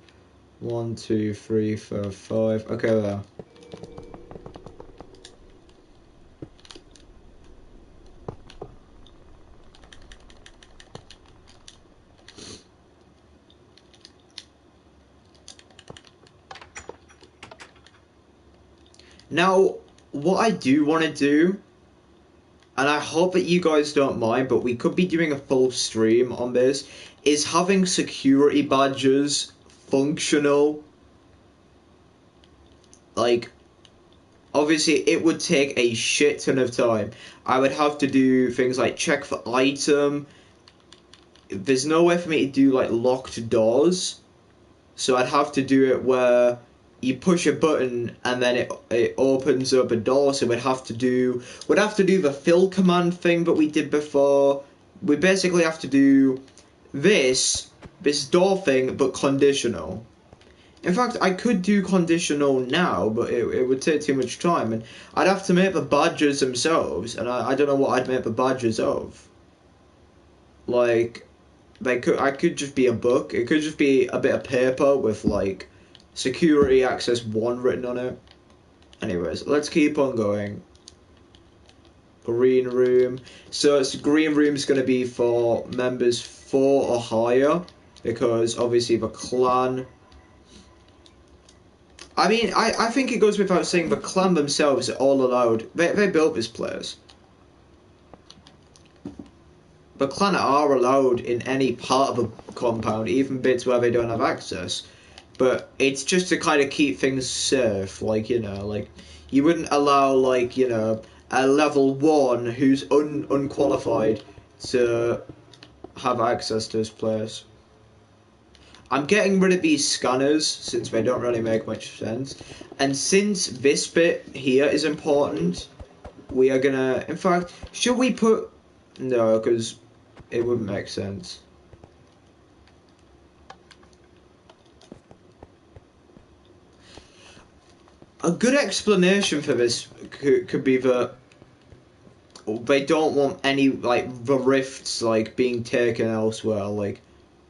A: 1, 2, 3, 4, 5. Okay, there. Now, what I do want to do, and I hope that you guys don't mind, but we could be doing a full stream on this, is having security badges functional. Like, obviously it would take a shit ton of time. I would have to do things like check for item. There's no way for me to do like locked doors, so I'd have to do it where you push a button and then it opens up a door. So we'd have to do the fill command thing that we did before. We basically have to do this door thing, but conditional. In fact, I could do conditional now, but it would take too much time, and I'd have to make the badges themselves, and I don't know what I'd make the badges of. Like, I could just be a book. It could just be a bit of paper with like security access 1 written on it. Anyways, let's keep on going. Green room. So green room is going to be for members 4 or higher, because obviously the clan... I mean, I think it goes without saying the clan themselves are all allowed. They built this place. The clan are allowed in any part of a compound, even bits where they don't have access. But it's just to kind of keep things safe, like, you know, like, you wouldn't allow, like, you know, a level 1 who's unqualified to have access to this place. I'm getting rid of these scanners, since they don't really make much sense. And since this bit here is important, we are gonna... In fact, should we put... No, because it wouldn't make sense. A good explanation for this could be that they don't want any like the rifts like being taken elsewhere, like,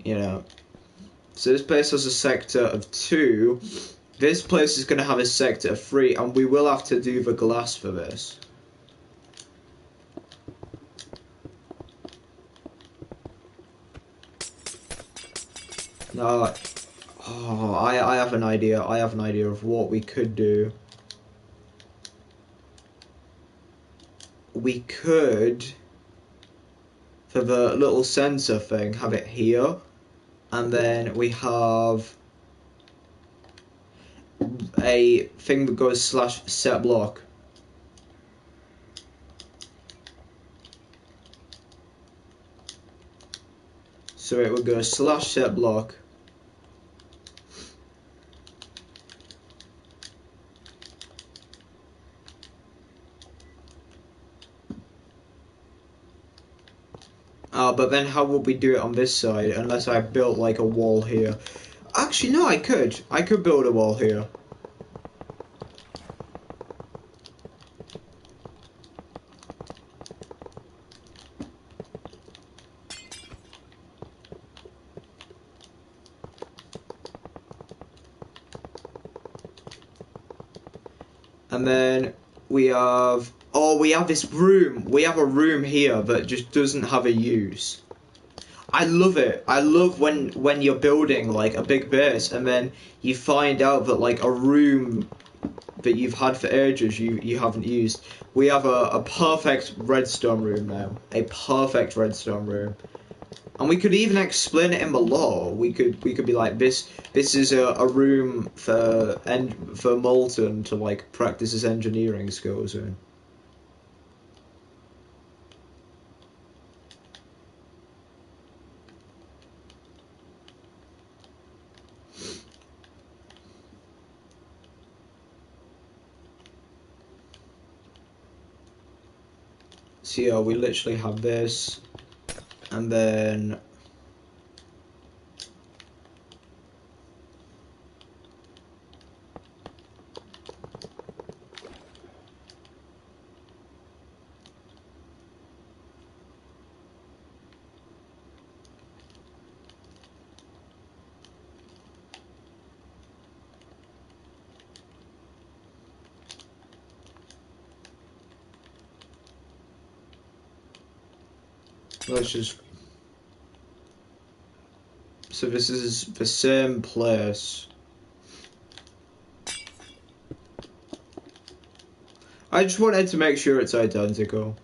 A: you know. So this place has a sector of 2. This place is going to have a sector of 3, and we will have to do the glass for this. No, oh, I have an idea. I have an idea of what we could do. We could, for the little sensor thing, have it here, and then we have a thing that goes /set block. So it would go /set block. But then how would we do it on this side unless I built like a wall here? Actually, no, I could. I could build a wall here. And then we have, oh, we have this room. We have a room here that just doesn't have a use. I love it. I love when you're building like a big base and then you find out that like a room that you've had for ages you haven't used. We have a perfect redstone room now. A perfect redstone room. And we could even explain it in the law. We could be like, this is a room for Molten to like practice his engineering skills in. So yeah, we literally have this, and then let's just, so this is the same place. I just wanted to make sure it's identical.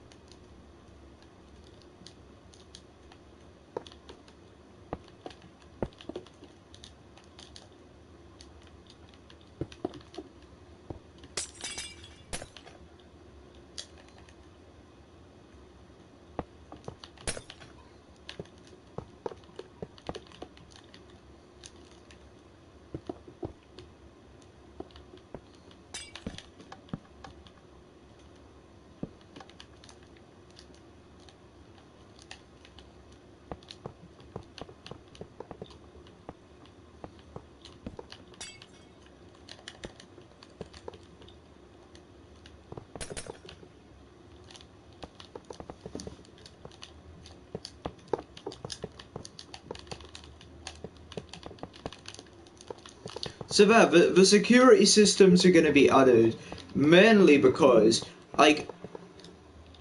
A: So there, the security systems are going to be added mainly because, like,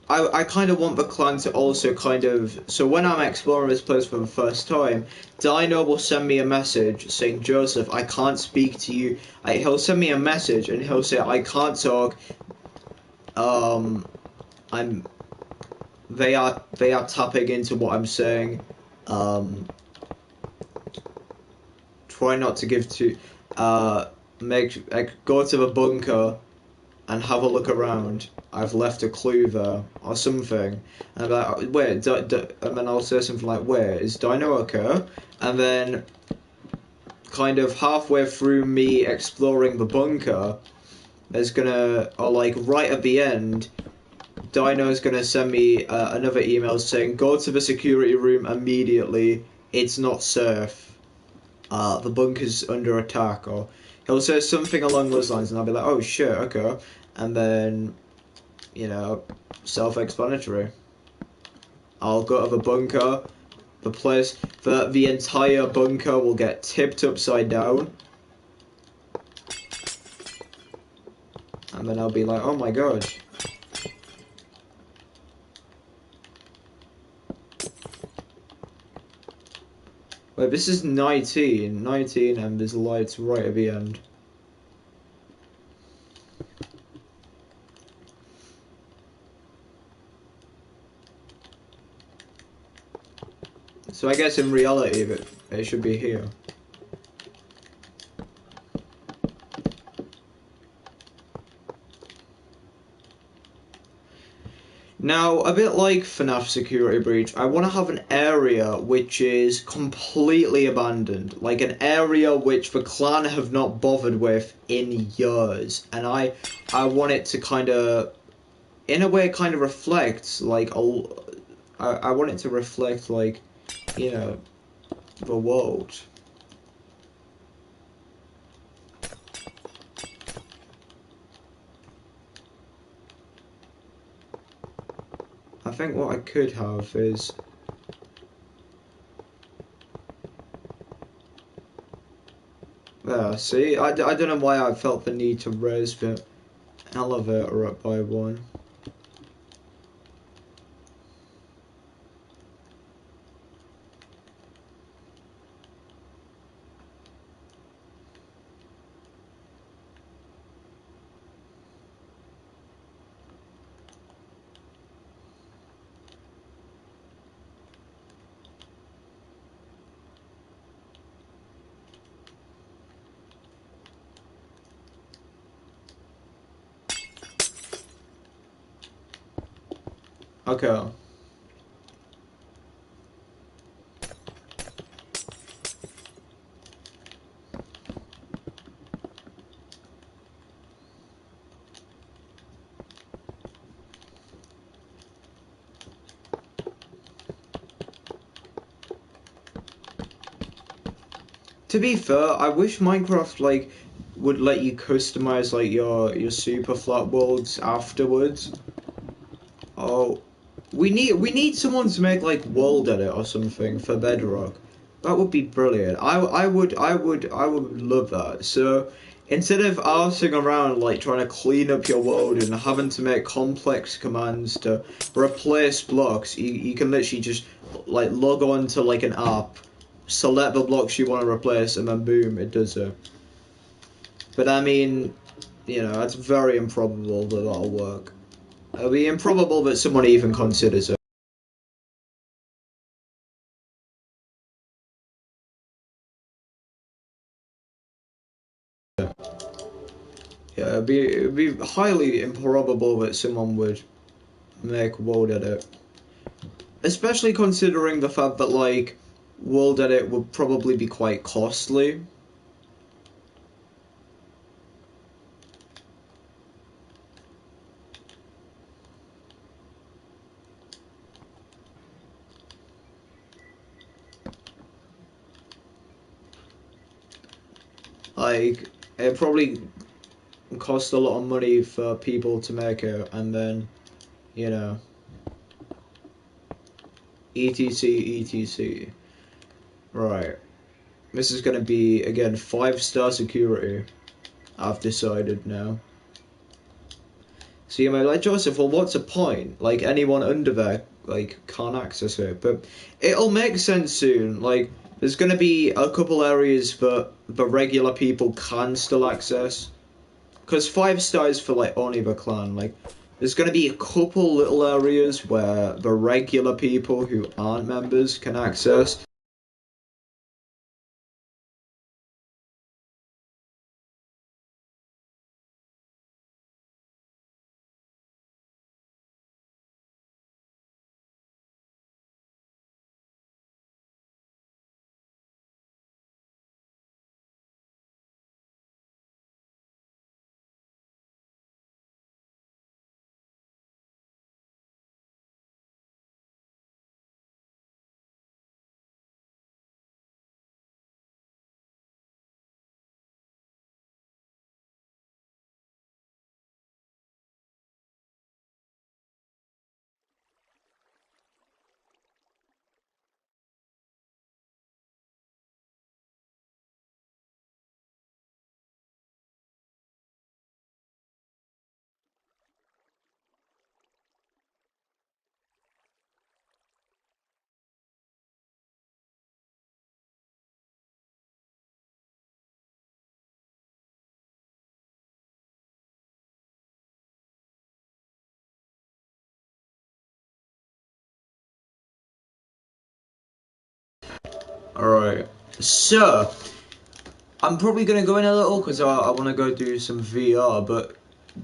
A: I kind of want the clan to also kind of, so when I'm exploring this place for the first time, Dino will send me a message saying, Joseph, I can't speak to you. He'll send me a message and he'll say, I can't talk. They are tapping into what I'm saying. Try not to give to, go to the bunker and have a look around. I've left a clue there, or something. And I'm like, wait, and then I'll say something like, where is Dino okay? And then, kind of halfway through me exploring the bunker, there's gonna, or like right at the end, Dino's gonna send me another email saying, go to the security room immediately, it's not safe. The bunker's under attack, or he'll say something along those lines, and I'll be like, oh shit, okay. And then you know, self-explanatory. I'll go to the bunker. The entire bunker will get tipped upside down. And then I'll be like, oh my gosh. Wait, this is 19, and there's lights right at the end. So I guess in reality, it should be here. Now, a bit like FNAF Security Breach, I want to have an area which is completely abandoned. Like an area which the clan have not bothered with in years. And I want it to kind of, in a way, kind of reflect, like, I want it to reflect, like, you know, the world. I think what I could have is... There, see? I don't know why I felt the need to raise the elevator up by one. Okay. To be fair, I wish Minecraft like would let you customize like your super flat worlds afterwards. Oh, we need someone to make like world edit or something for Bedrock. That would be brilliant. I would love that. So instead of arsing around like trying to clean up your world and having to make complex commands to replace blocks, you can literally just like log on to like an app, select the blocks you want to replace, and then boom, it does it. But I mean, you know, it's very improbable that that'll work. It'll be improbable that someone even considers it. Yeah, it'd be highly improbable that someone would make World Edit. Especially considering the fact that, like, World Edit would probably be quite costly. Like, it probably cost a lot of money for people to make it, and then, you know, etc, etc. Right. This is gonna be, again, 5-star security. I've decided now. So you might be like, Joseph, well, what's the point? Like, anyone under there, like, can't access it. But it'll make sense soon. Like, there's going to be a couple areas that the regular people can still access. Because 5 stars for, like, only the clan. Like, there's going to be a couple little areas where the regular people who aren't members can access. Alright, so I'm probably gonna go in a little because I want to go do some VR, but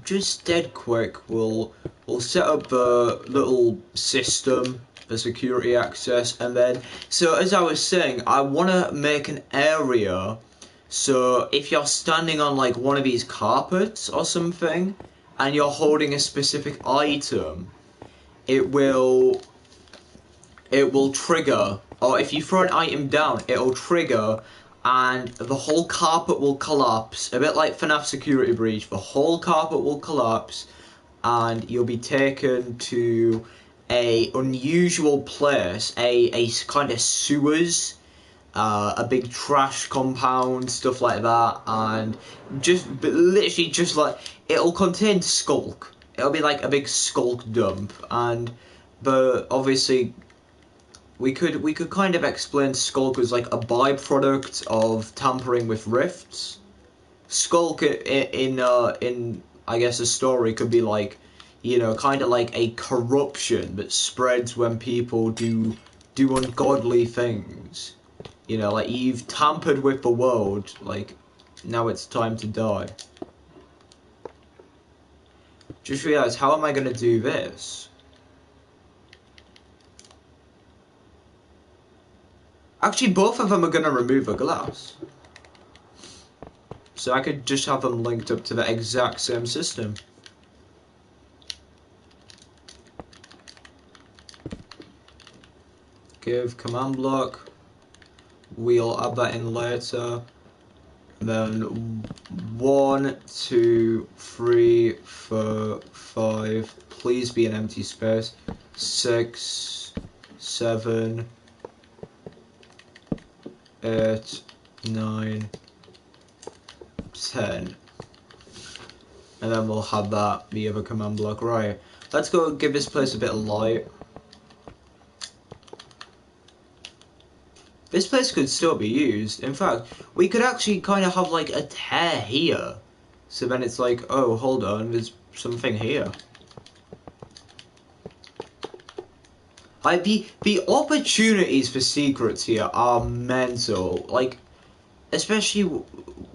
A: just dead quick, we'll set up a little system for security access, and then, so as I was saying, I want to make an area, so if you're standing on like one of these carpets or something, and you're holding a specific item, it will trigger, or if you throw an item down, it'll trigger, and the whole carpet will collapse, a bit like FNAF Security Breach. The whole carpet will collapse, and you'll be taken to a unusual place, a kind of sewers, a big trash compound, stuff like that, and literally just like, it'll contain skulk. It'll be like a big skulk dump, but obviously we could kind of explain skulk as like a byproduct of tampering with rifts. Skulk in I guess a story could be like, you know, kind of like a corruption that spreads when people do ungodly things. You know, like you've tampered with the world, like now it's time to die. Just realised, how am I gonna do this? Actually, both of them are gonna remove a glass. So I could just have them linked up to the exact same system. Give command block. We'll add that in later. Then 1, 2, 3, 4, 5. Please be an empty space. 6, 7, 8, 9, 10. And then we'll have that, the other command block. Right, let's go give this place a bit of light. This place could still be used. In fact, we could actually kind of have like a tear here. So then it's like, oh, hold on, there's something here. Like, the opportunities for secrets here are mental. Like, especially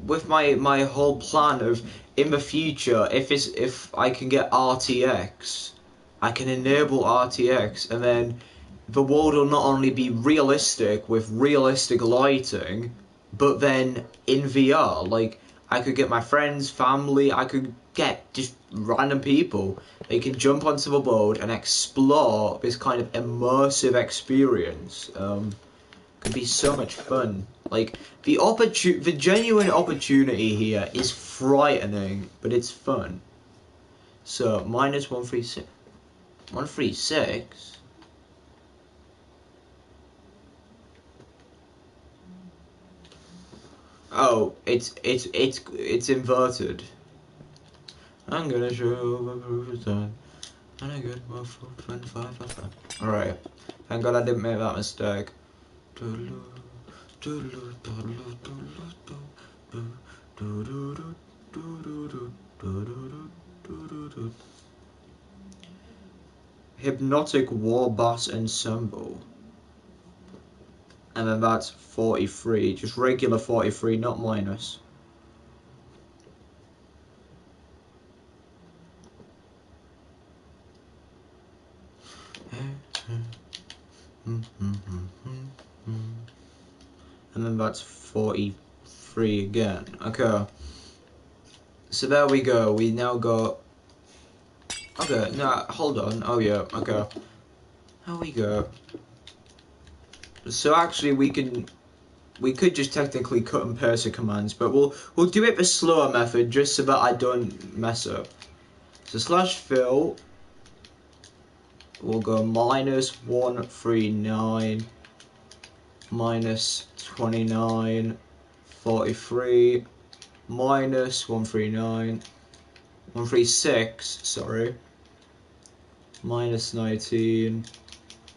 A: with my whole plan of, in the future, if I can get RTX, I can enable RTX, and then the world will not only be realistic with realistic lighting, but then in VR, like, I could get my friends, family, I could get just random people. They can jump onto the world and explore this kind of immersive experience. Could be so much fun. Like, the genuine opportunity here is frightening, but it's fun. So, minus 136. 136? Oh, it's inverted. I'm gonna show my proof is done. And I get my 25. Alright. Thank God I didn't make that mistake. Hypnotic War Bass Ensemble. And then that's 43. Just regular 43, not minus. And then that's 43 again. Okay. So there we go. We now got... Okay, no, hold on. Oh yeah, okay. There we go. So actually we could just technically cut and paste the commands, but we'll do it the slower method just so that I don't mess up. So /fill, we'll go minus 139 minus 29 43 minus 139 136, sorry, minus 19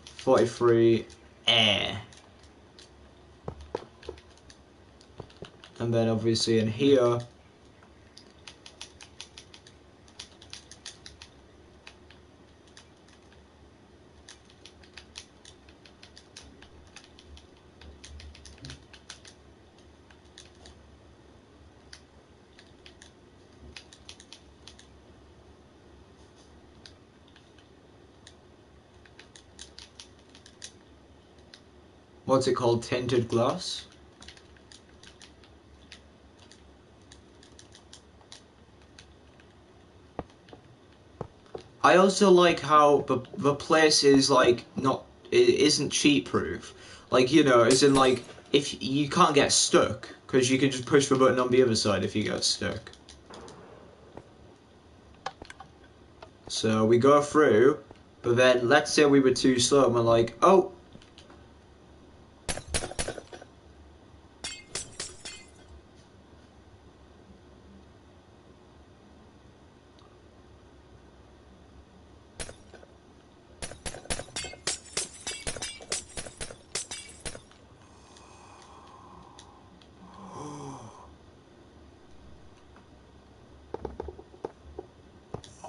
A: 43 and then obviously in here what's it called? Tinted glass. I also like how the place is like not, it isn't cheat proof. Like, you know, as in like, if you can't get stuck, because you can just push the button on the other side if you get stuck. So we go through, but then let's say we were too slow and we're like, oh.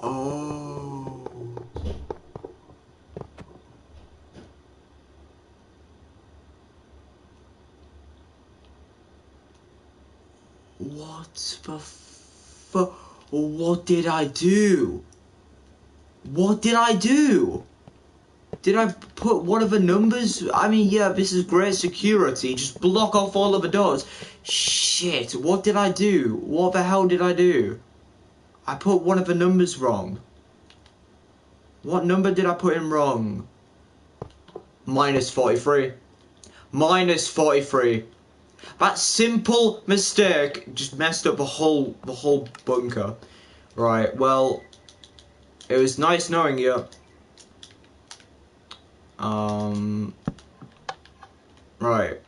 A: Oh. What the fuck? What did I do? What did I do? Did I put one of the numbers? I mean, yeah, this is great security. Just block off all of the doors. Shit, what did I do? What the hell did I do? I put one of the numbers wrong. What number did I put in wrong? Minus 43. Minus 43. That simple mistake just messed up the whole bunker. Right, well, it was nice knowing you. Right.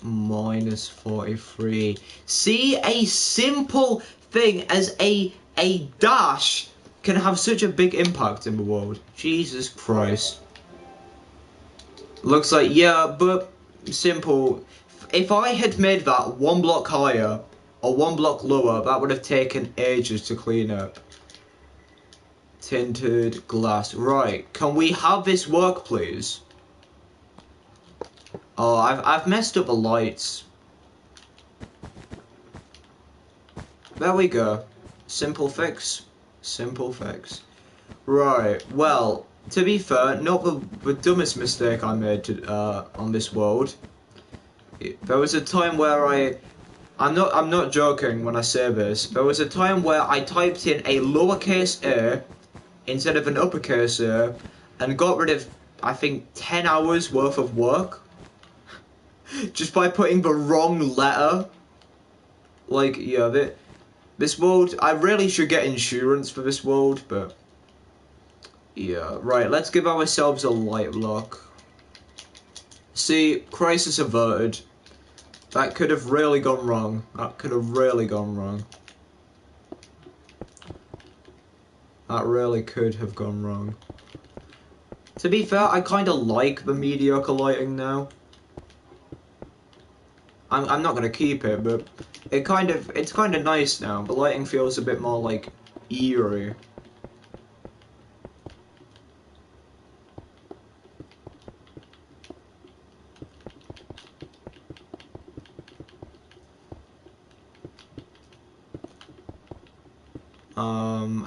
A: Minus 43. See, a simple thing as a dash can have such a big impact in the world. Jesus Christ. Looks like, yeah, but simple. If I had made that one block higher or one block lower, that would have taken ages to clean up. Tinted glass. Right, can we have this work, please? Oh, I've messed up the lights. There we go. Simple fix. Simple fix. Right, well, to be fair, not the dumbest mistake I made on this world. There was a time where I'm not joking when I say this. There was a time where I typed in a lowercase a instead of an uppercase a and got rid of, I think, 10 hours worth of work just by putting the wrong letter. Like, yeah, this world, I really should get insurance for this world, but yeah, right, let's give ourselves a light block. See, crisis averted. That could have really gone wrong. That could have really gone wrong. That really could have gone wrong. To be fair, I kind of like the mediocre lighting now. I'm not gonna keep it, but it's kind of nice now. The lighting feels a bit more like eerie.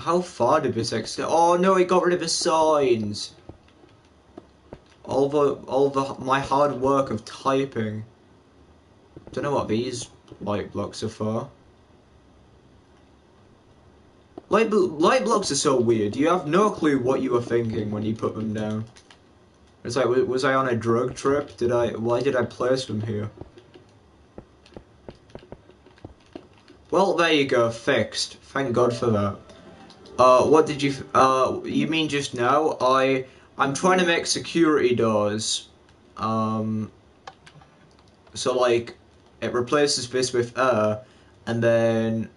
A: How far did this extend? Oh no, it got rid of the signs. My hard work of typing. Don't know what these light blocks are for. Light blocks are so weird. You have no clue what you were thinking when you put them down. It's like, was I on a drug trip? Why did I place them here? Well, there you go, fixed. Thank God for that. What did you mean just now? I'm trying to make security doors. So like, it replaces this with and then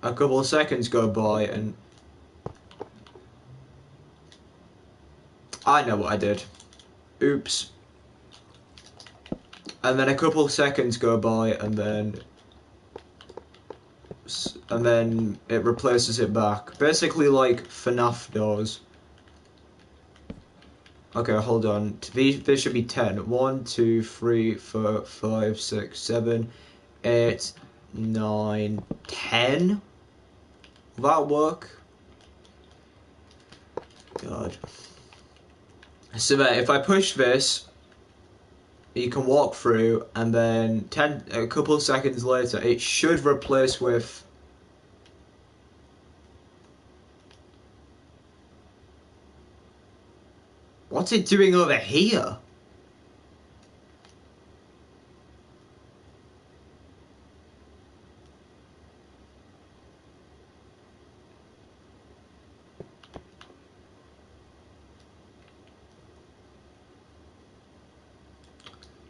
A: a couple of seconds go by and I know what I did. Oops. And then a couple of seconds go by and then it replaces it back. Basically like FNAF doors. Okay, hold on. There should be 10. 1, 2, 3, 4, 5, 6, 7, 8, 9, 10? Will that work? God. So that if I push this, you can walk through, and then a couple seconds later, it should replace with. What's it doing over here?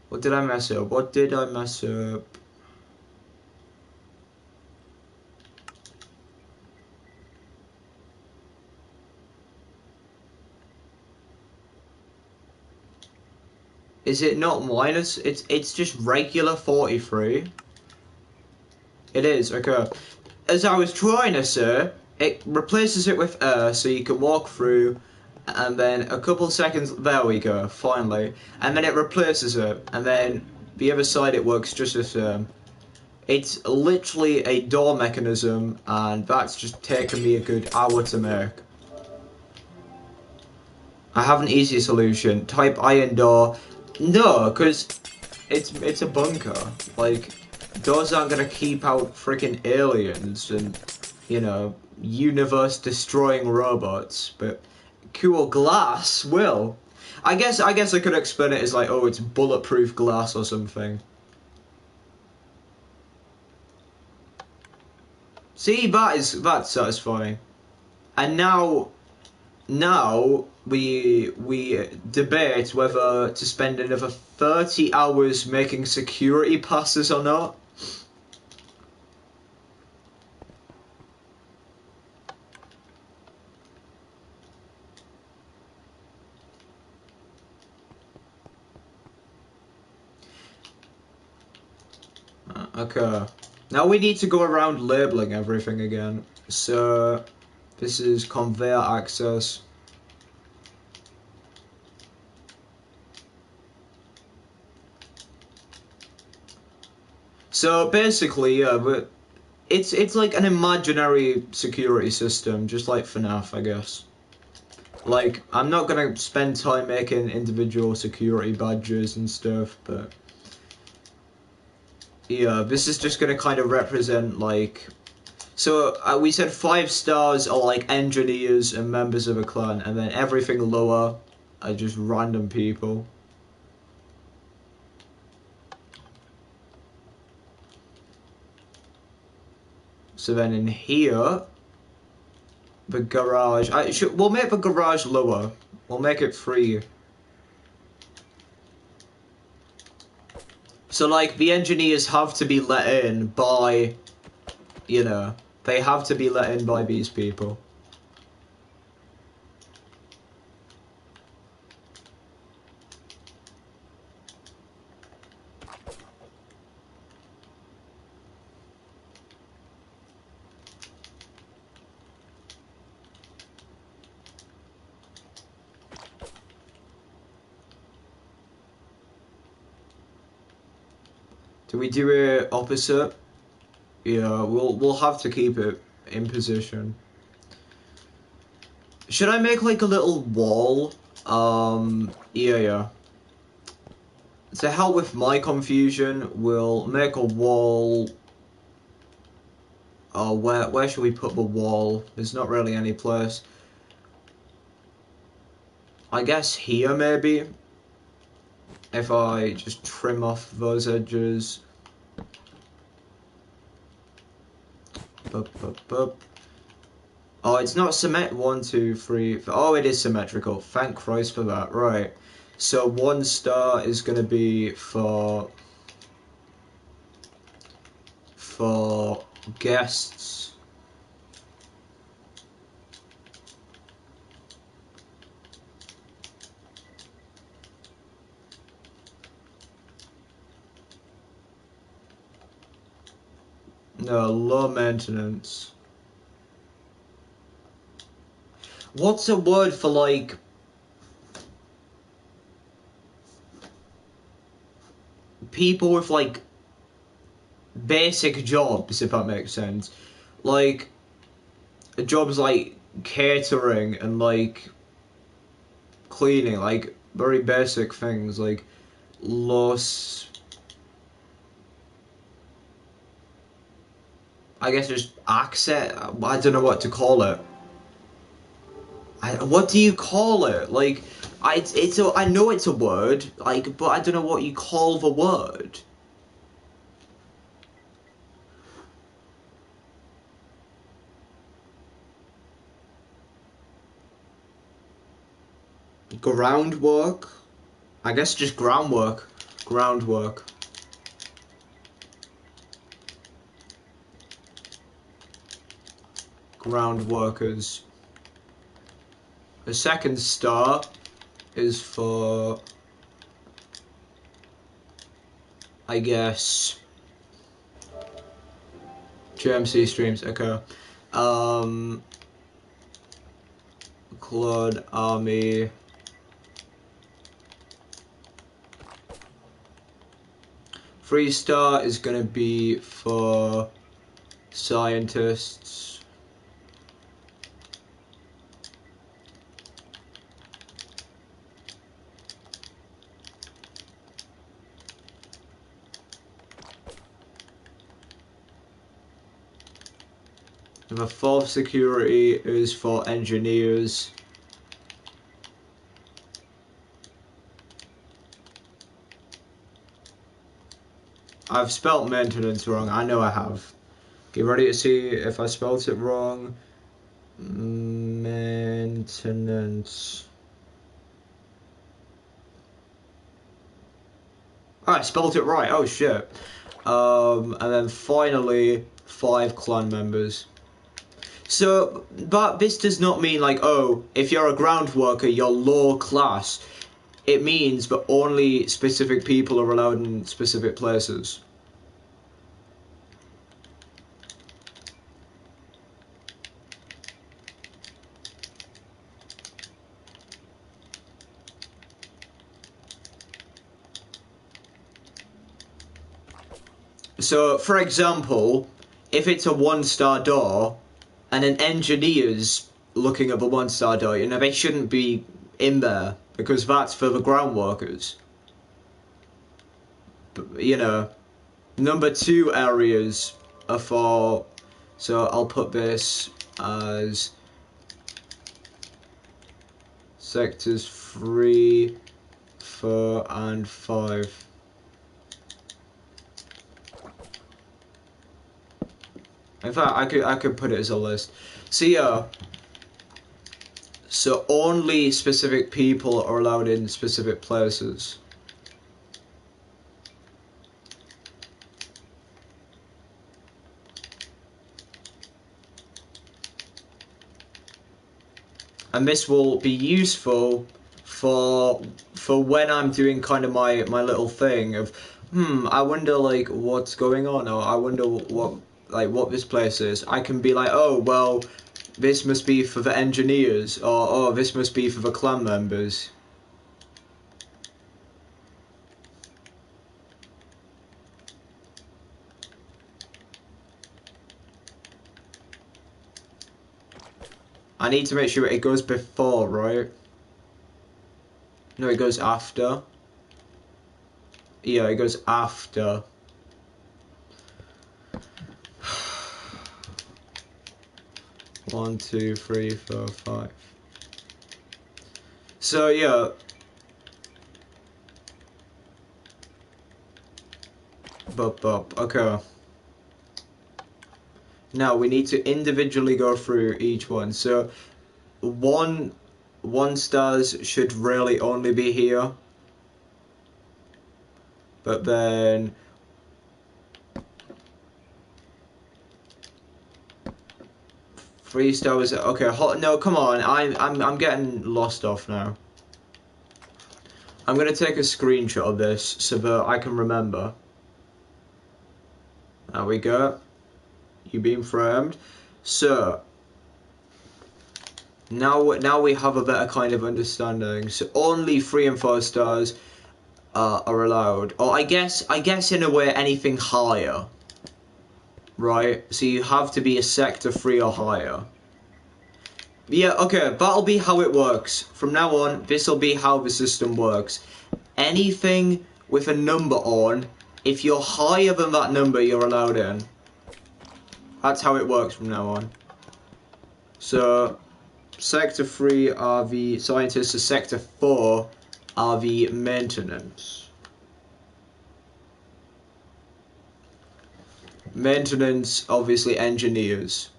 A: What did I mess up? What did I mess up? Is it not minus? It's just regular 43. It is, okay. As I was trying to say, it replaces it with air so you can walk through, and then a couple seconds, there we go, finally. And then it replaces it, and then the other side it works just the same. It's literally a door mechanism, and that's just taken me a good hour to make. I have an easy solution. Type iron door. No, because it's a bunker. Like, doors aren't gonna keep out freaking aliens and, you know, universe-destroying robots. But cool glass will. I guess I could explain it as like, oh, it's bulletproof glass or something. See, that's satisfying. And now we debate whether to spend another 30 hours making security passes or not. Okay. Now we need to go around labeling everything again. So this is conveyor access. So basically, yeah, but it's like an imaginary security system, just like FNAF, I guess. Like, I'm not gonna spend time making individual security badges and stuff, but yeah, this is just gonna kind of represent like. So we said 5 stars are like engineers and members of a clan, and then everything lower are just random people. So then in here, the garage. We'll make the garage lower. We'll make it 3. So like the engineers have to be let in by, you know, they have to be let in by these people. Do we do it opposite? Yeah, we'll have to keep it in position. Should I make like a little wall? Yeah. To help with my confusion, we'll make a wall. Oh, where should we put the wall? There's not really any place. I guess here maybe. If I just trim off those edges. Bup. Oh, it's not symmetrical. 1, 2, 3. Oh, it is symmetrical. Thank Christ for that. Right. So 1 star is going to be for guests. No, low maintenance. What's a word for like people with like basic jobs, if that makes sense? Like jobs like catering and like cleaning, like very basic things like los. I guess just accent. I don't know what to call it. What do you call it? Like, I know it's a word, like, but I don't know what you call the word. Groundwork? I guess just groundwork. Groundwork. Ground workers. The second star is for, I guess, JMC Streams. Okay. Claude Army. Three star is gonna be for scientists. And the fourth security is for engineers. I've spelt maintenance wrong. I know I have. Get ready to see if I spelled it wrong. Maintenance. Oh, I spelled it right. Oh shit. And then finally, 5 clan members. So, but this does not mean like, oh, if you're a ground worker, you're low class. It means that only specific people are allowed in specific places. So, for example, if it's a 1-star door, and an engineer's looking at the 1-star door, you know, they shouldn't be in there, because that's for the ground workers. But, you know, number 2 areas are for, so I'll put this as sectors 3, 4, and 5. In fact, I could put it as a list. So yeah, so only specific people are allowed in specific places. And this will be useful for when I'm doing kind of my little thing of, I wonder like what's going on, or I wonder what this place is. I can be like, oh well, this must be for the engineers, or oh, this must be for the clan members. I need to make sure it goes before, right? No, it goes after. Yeah, it goes after. One, 2, 3, 4, 5. So yeah. Okay. Now we need to individually go through each one. So one stars should really only be here. But then Three stars. Okay, no, come on. I'm getting lost off now. I'm gonna take a screenshot of this so that I can remember. There we go. You being framed. So now we have a better kind of understanding. So only 3 and 4 stars are allowed. Or I guess in a way anything higher. Right, so you have to be a sector 3 or higher. Yeah, okay, that'll be how it works. From now on, this'll be how the system works. Anything with a number on, if you're higher than that number, you're allowed in. That's how it works from now on. So, Sector 3 are the scientists, and Sector 4 are the maintenance. Maintenance, obviously engineers.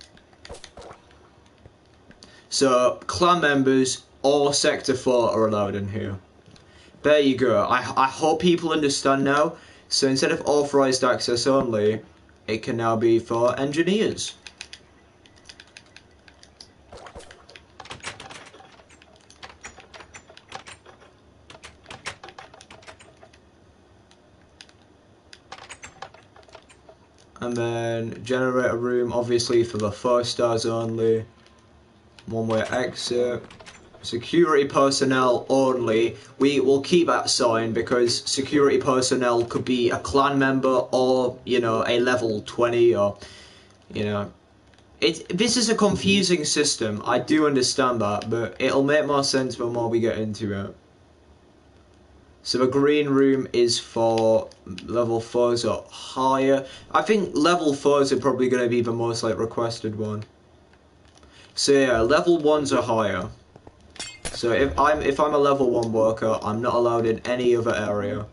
A: So, clan members or Sector 4 are allowed in here. There you go. I hope people understand now. So instead of authorized access only, it can now be for engineers. And then generator room, obviously for the 4 stars only. One-way exit. Security personnel only. We will keep that sign because security personnel could be a clan member or, you know, a level 20 or, you know. This is a confusing system, I do understand that, but it'll make more sense the more we get into it. So the green room is for level 4s or higher. I think level 4s are probably going to be the most like requested one. So yeah, level 1s are higher. So if I'm a level 1 worker, I'm not allowed in any other area.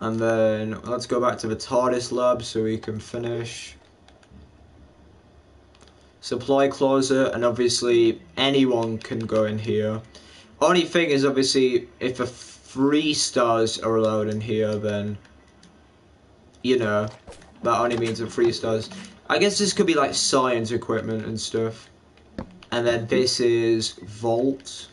A: And then let's go back to the TARDIS lab so we can finish. Supply closet, and obviously anyone can go in here. Only thing is obviously if the 3 stars are allowed in here, then, you know, that only means the 3 stars. I guess this could be like science equipment and stuff. And then this is vault.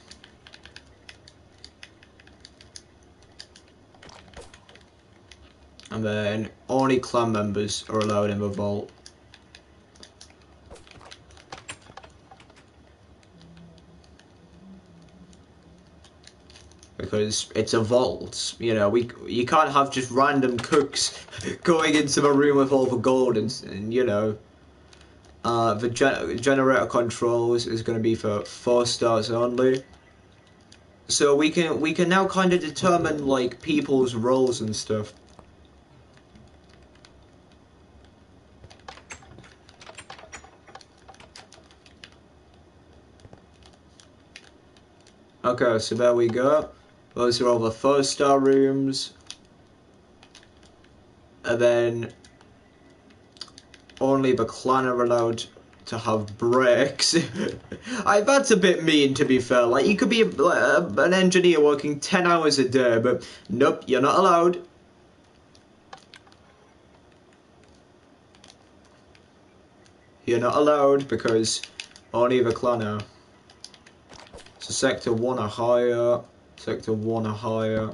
A: And then only clan members are allowed in the vault. Because it's a vault, you know, you can't have just random cooks going into the room with all the gold and you know. The generator controls is going to be for 4 stars only. So we can now kind of determine like people's roles and stuff. Okay, so there we go. Those are all the 4-star rooms. And then only the clan are allowed to have breaks. That's a bit mean, to be fair. Like, you could be an engineer working 10 hours a day, but nope, you're not allowed. You're not allowed because only the clan are. So Sector 1 are higher, Sector 1 are higher.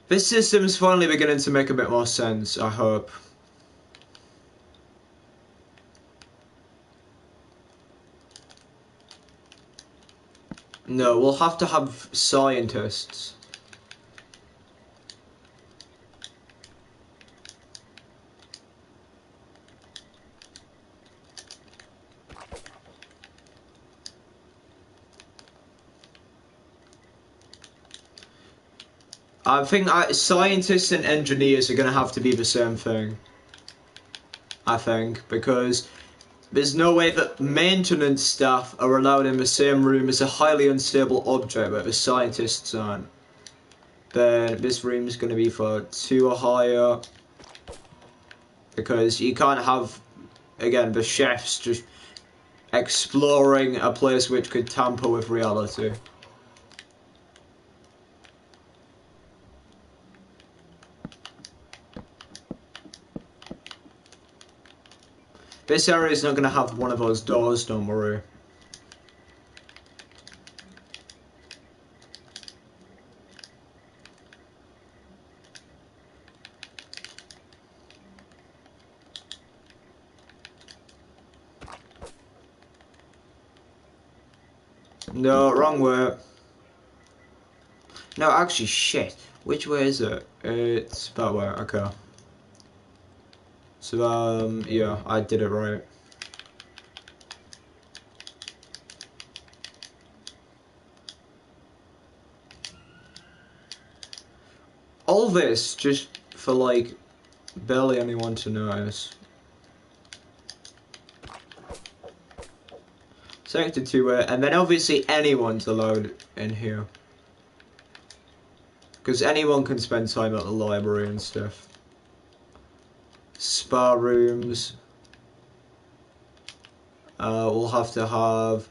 A: This system's finally beginning to make a bit more sense, I hope. No, we'll have to have scientists. I think scientists and engineers are going to have to be the same thing. I think, because there's no way that maintenance staff are allowed in the same room as a highly unstable object where the scientists aren't. Then this room is going to be for 2 or higher. Because you can't have, again, the chefs just exploring a place which could tamper with reality. This area is not going to have one of those doors, don't worry. No, wrong way. No, actually, shit. Which way is it? It's that way. Okay. So, yeah, I did it right. All this just for, like, barely anyone to notice. Sector 2, and then obviously anyone's allowed in here. Because anyone can spend time at the library and stuff. Spa rooms. We'll have to have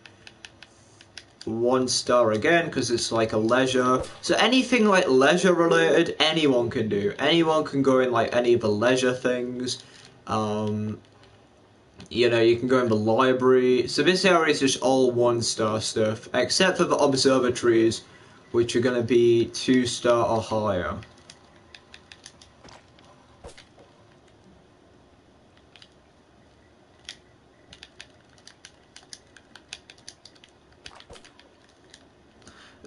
A: 1 star again because it's like a leisure. So anything like leisure related, anyone can do. Anyone can go in like any of the leisure things. You know, you can go in the library. So this area is just all 1 star stuff, except for the observatories, which are going to be 2 star or higher.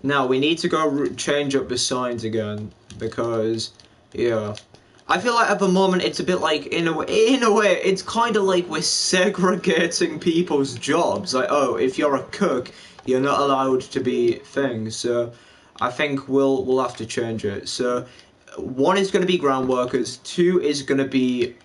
A: Now we need to go change up the signs again because, yeah, I feel like at the moment it's a bit like in a way it's kind of like we're segregating people's jobs. Like, oh, if you're a cook, you're not allowed to be things. So I think we'll have to change it. So 1 is going to be ground workers. 2 is going to be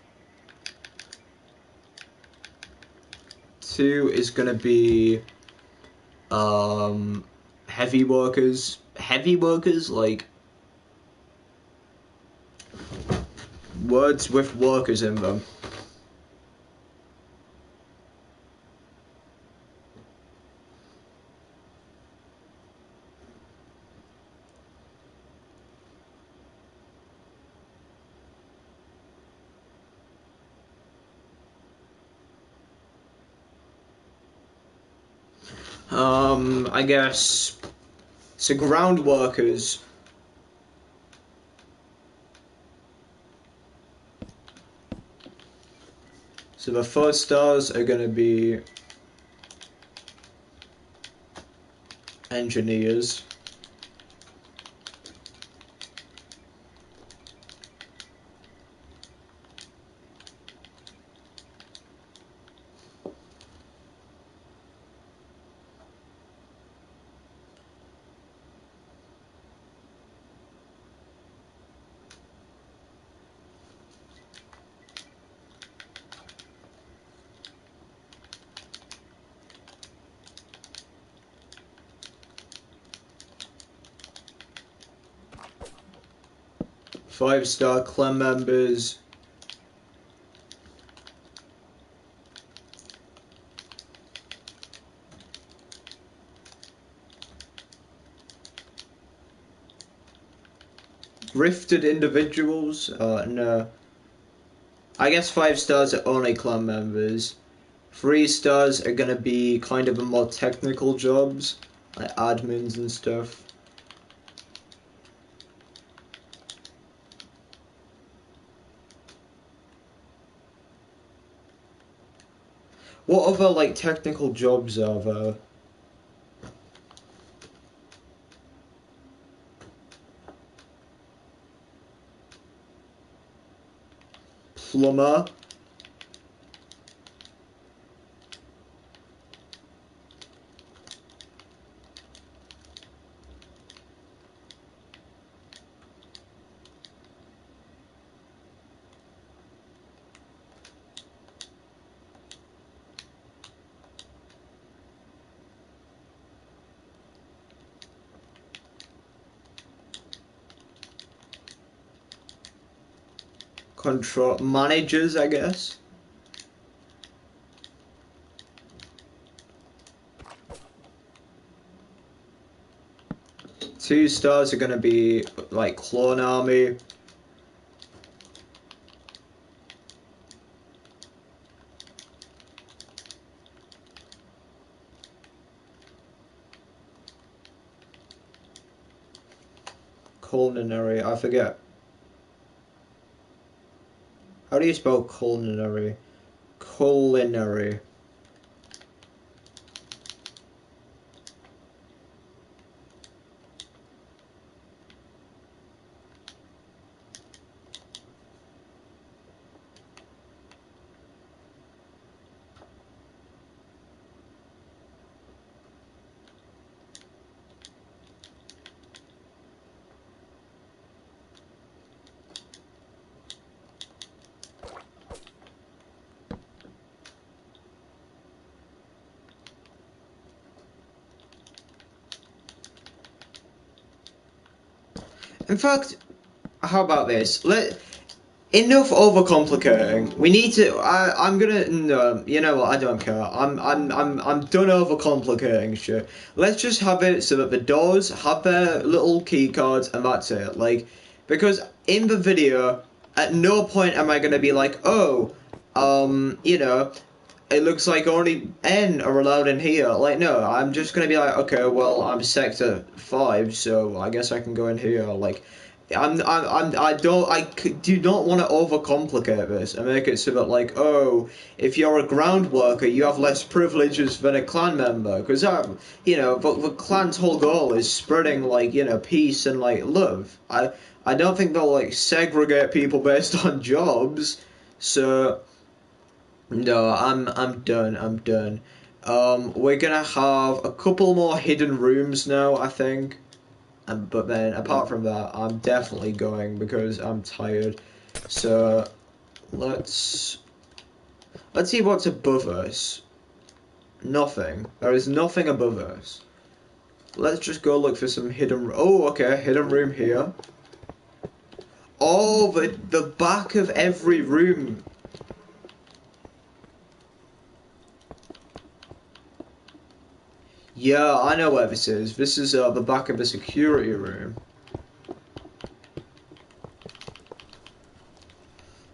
A: heavy workers. Heavy workers, like words with workers in them. I guess so. Ground workers. So the 4 stars are going to be engineers. Five-star clan members. Grifted individuals. No. I guess 5 stars are only clan members. 3 stars are gonna be kind of the more technical jobs, like admins and stuff. What other like technical jobs are there? Plumber. Control managers, I guess. Two stars are gonna be like clone army. Culinary, I forget. How do you spell culinary? Culinary. In fact, how about this? Enough overcomplicating. We need to. I'm gonna. No, you know what? I don't care. I'm done overcomplicating shit. Let's just have it so that the doors have their little key cards and that's it. Like, because in the video, at no point am I gonna be like, oh, you know, it looks like only N are allowed in here. Like, no, I'm just gonna be like, okay, well, I'm sector 5, so I guess I can go in here. Like, do not want to overcomplicate this and make it so that, like, oh, if you're a ground worker, you have less privileges than a clan member. Because, you know, the clan's whole goal is spreading, like, you know, peace and, like, love. I don't think they'll, like, segregate people based on jobs. So, no, I'm done. I'm done. We're gonna have a couple more hidden rooms now, I think. But then, apart from that, I'm definitely going because I'm tired. So, let's see what's above us. Nothing. There is nothing above us. Let's just go look for some hidden. Oh, okay, hidden room here. Oh, the back of every room. Yeah, I know where this is. This is the back of the security room.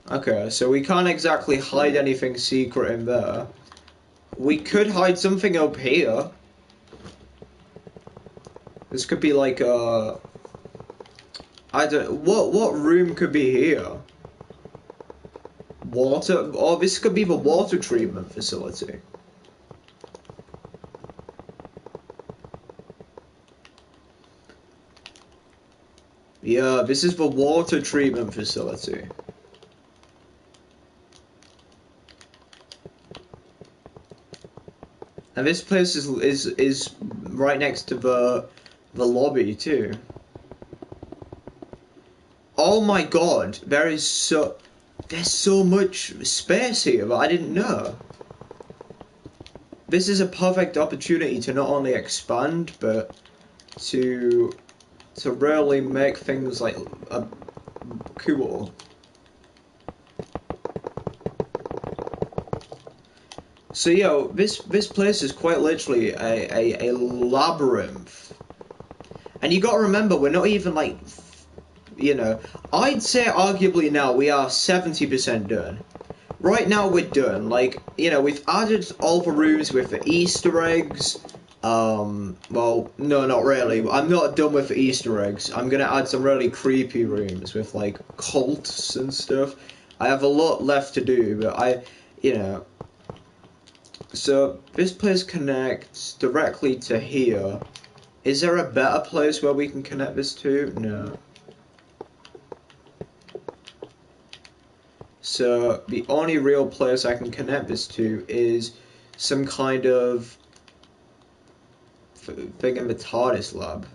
A: Okay, so we can't exactly hide anything secret in there. We could hide something up here. This could be like a... I don't... What room could be here? Water? Oh, this could be the water treatment facility. Yeah, this is the water treatment facility. And this place is right next to the lobby too. Oh my god, there's so much space here that I didn't know. This is a perfect opportunity to not only expand, but to really make things like cool. So yo, this place is quite literally a labyrinth. And you gotta remember, we're not even like, you know, I'd say arguably now we are 70% done. Right now we're done. Like, you know, we've added all the rooms with the Easter eggs. Well, no, not really. I'm not done with the Easter eggs. I'm gonna add some really creepy rooms with, like, cults and stuff. I have a lot left to do, but you know... So, this place connects directly to here. Is there a better place where we can connect this to? No. So, the only real place I can connect this to is some kind of thing in the TARDIS lab.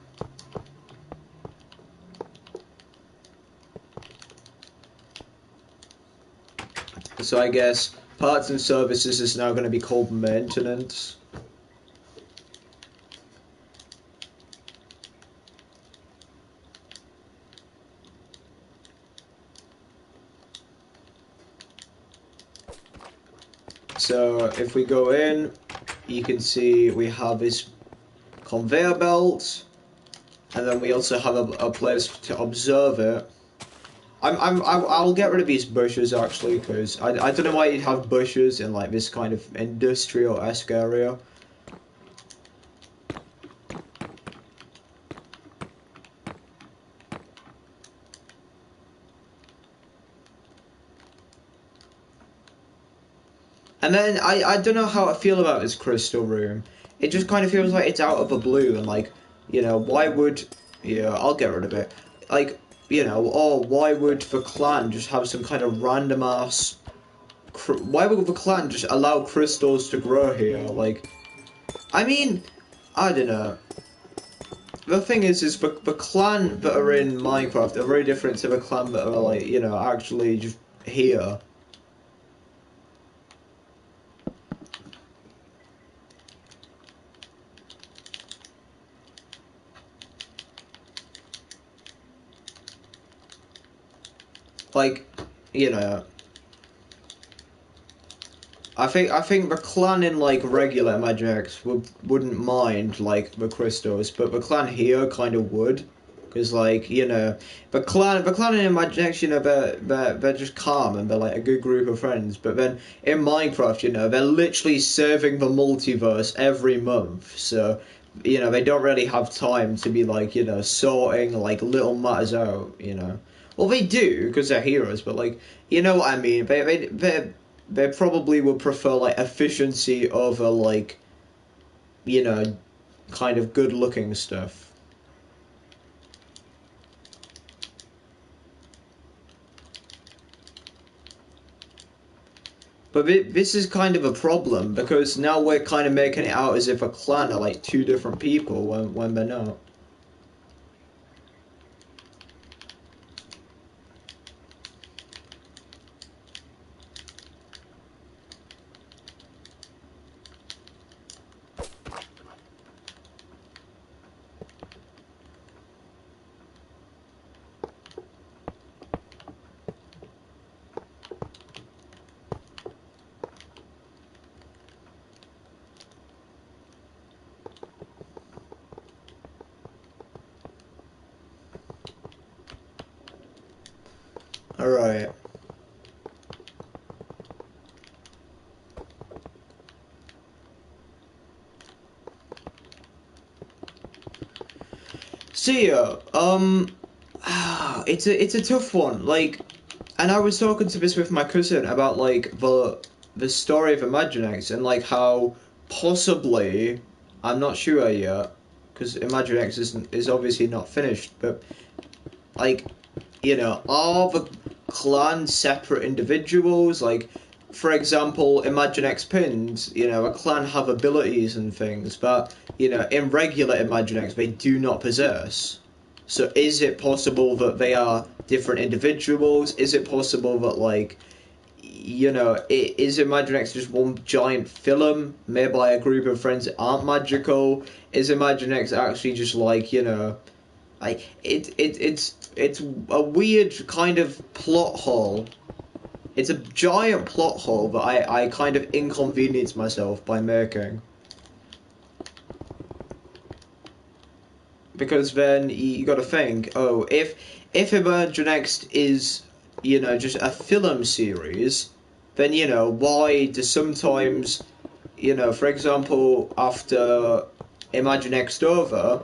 A: So I guess parts and services is now going to be called maintenance. So if we go in, you can see we have this conveyor belt, and then we also have a place to observe it. I'll get rid of these bushes actually, because I don't know why you'd have bushes in like this kind of industrial-esque area. And then I don't know how I feel about this crystal room. It just kind of feels like it's out of the blue, and like, you know, why would... Yeah, I'll get rid of it. Like, you know, oh, why would the clan just have some kind of random ass... Why would the clan just allow crystals to grow here? Like, I mean, I don't know. The thing is the clan that are in Minecraft are very different to the clan that are, like, you know, actually just here. like, you know, I think the clan in like regular Imaginex wouldn't mind like the crystals, but the clan here kind of would, because like, you know, the clan in Imaginex, you know, they're just calm and they're like a good group of friends. But then in Minecraft, you know, they're literally serving the multiverse every month, so you know they don't really have time to be like, you know, sorting like little matters out, you know. Well, they do because they're heroes, but like, you know what I mean. They probably would prefer like efficiency over like, you know, kind of good looking stuff. But this is kind of a problem because now we're kind of making it out as if a clan are like two different people when they're not. Alright. So yeah, it's a tough one. Like, and I was talking to this with my cousin about like the story of Imaginex and like how possibly, I'm not sure yet, because Imaginex is obviously not finished, but like, you know, are the clans separate individuals? Like, for example, Imaginex pins, you know, a clan have abilities and things, but, you know, in regular Imaginex, they do not possess. So is it possible that they are different individuals? Is it possible that, like, you know, is Imaginex just one giant film made by a group of friends that aren't magical? Is Imaginex actually just like, you know, like it's a weird kind of plot hole. It's a giant plot hole that I kind of inconvenience myself by making. Because then you got to think, oh, if Imaginext is, you know, just a film series, then, you know, why do sometimes, you know, for example, after Imaginext over,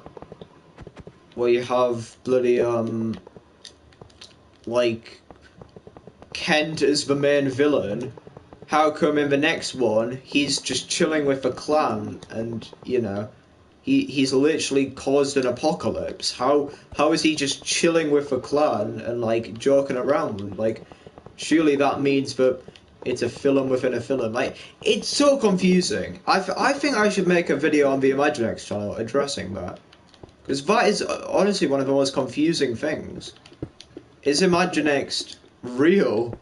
A: where you have bloody like Kent as the main villain, how come in the next one he's just chilling with the clan and, you know, he's literally caused an apocalypse? How is he just chilling with the clan and like joking around? Like, surely that means that it's a film within a film. Like, it's so confusing. I think I should make a video on the Imaginex channel addressing that. Because that is honestly one of the most confusing things. Is Imaginext real?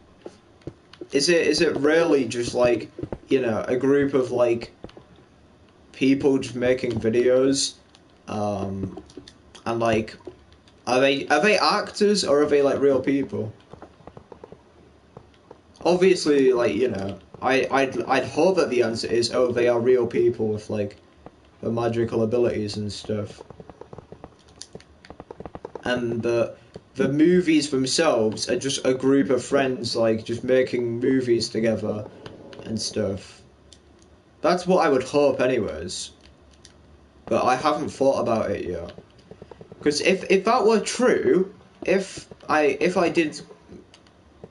A: Is it really just like, you know, a group of like people just making videos, and like, are they actors or are they like real people? Obviously, like, you know, I'd hope that the answer is, oh, they are real people with like the magical abilities and stuff. And the movies themselves are just a group of friends like just making movies together and stuff. That's what I would hope anyways. But I haven't thought about it yet. Because if that were true, if I did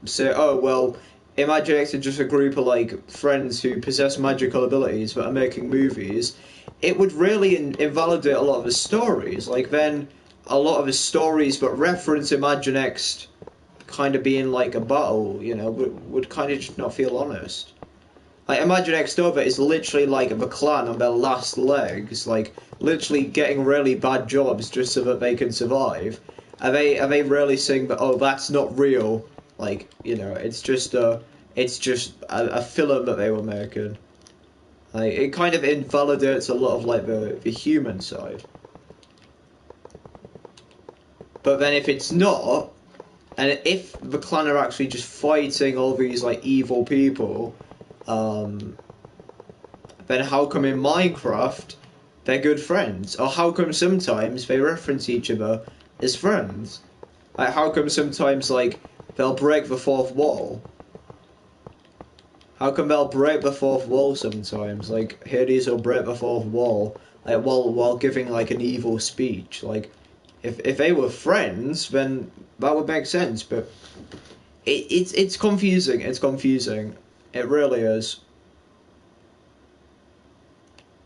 A: say, oh well, Imaginext are just a group of like friends who possess magical abilities but are making movies, it would really invalidate a lot of the stories. Like, then a lot of the stories that reference Imaginext kind of being like a battle, you know, would kind of just not feel honest. Like, Imaginext over is literally like the clan on their last legs, like literally getting really bad jobs just so that they can survive. Are they really saying that, oh, that's not real? Like, you know, it's just a film that they were making. Like, it kind of invalidates a lot of like the human side. But then if it's not, And if the clan are actually just fighting all these like evil people, then how come in Minecraft they're good friends? Or how come sometimes they reference each other as friends? Like how come sometimes like they'll break the fourth wall? How come they'll break the fourth wall sometimes? Like Hades will break the fourth wall, like while giving like an evil speech. Like if they were friends, then that would make sense. But it's confusing. It's confusing. It really is.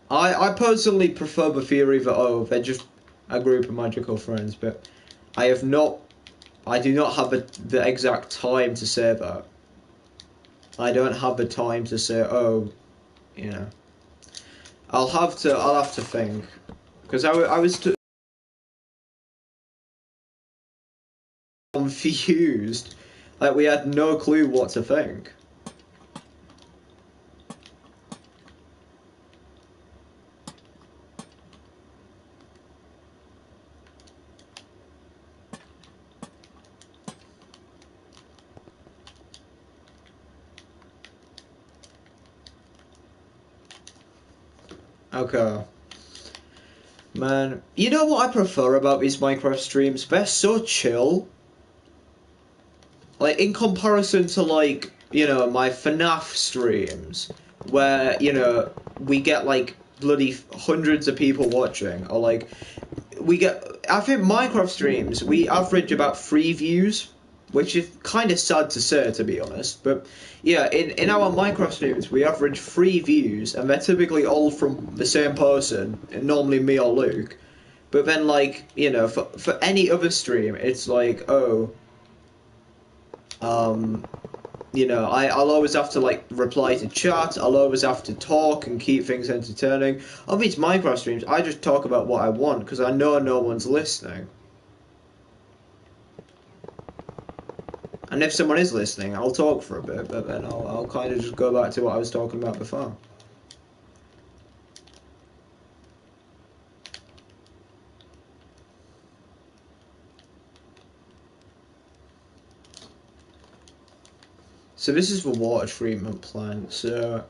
A: I personally prefer the theory that they're just a group of magical friends, but I do not have the exact time to say that. I don't have the time to say, you know. I'll have to think, because I was confused, like we had no clue what to think. Okay. Man, you know what I prefer about these Minecraft streams? They're so chill. Like, in comparison to, like, you know, my FNAF streams, where, you know, we get, like, bloody hundreds of people watching, or, like, I think Minecraft streams, we average about 3 views, which is kind of sad to say, to be honest, but, yeah, in our Minecraft streams, we average 3 views, and they're typically all from the same person, normally me or Luke, but then, like, you know, for any other stream, it's like, you know, I'll always have to, like, reply to chat, I'll always have to talk and keep things entertaining. On these Minecraft streams, I just talk about what I want, because I know no one's listening. And if someone is listening, I'll talk for a bit, but then I'll kind of just go back to what I was talking about before. So this is the water treatment plant, so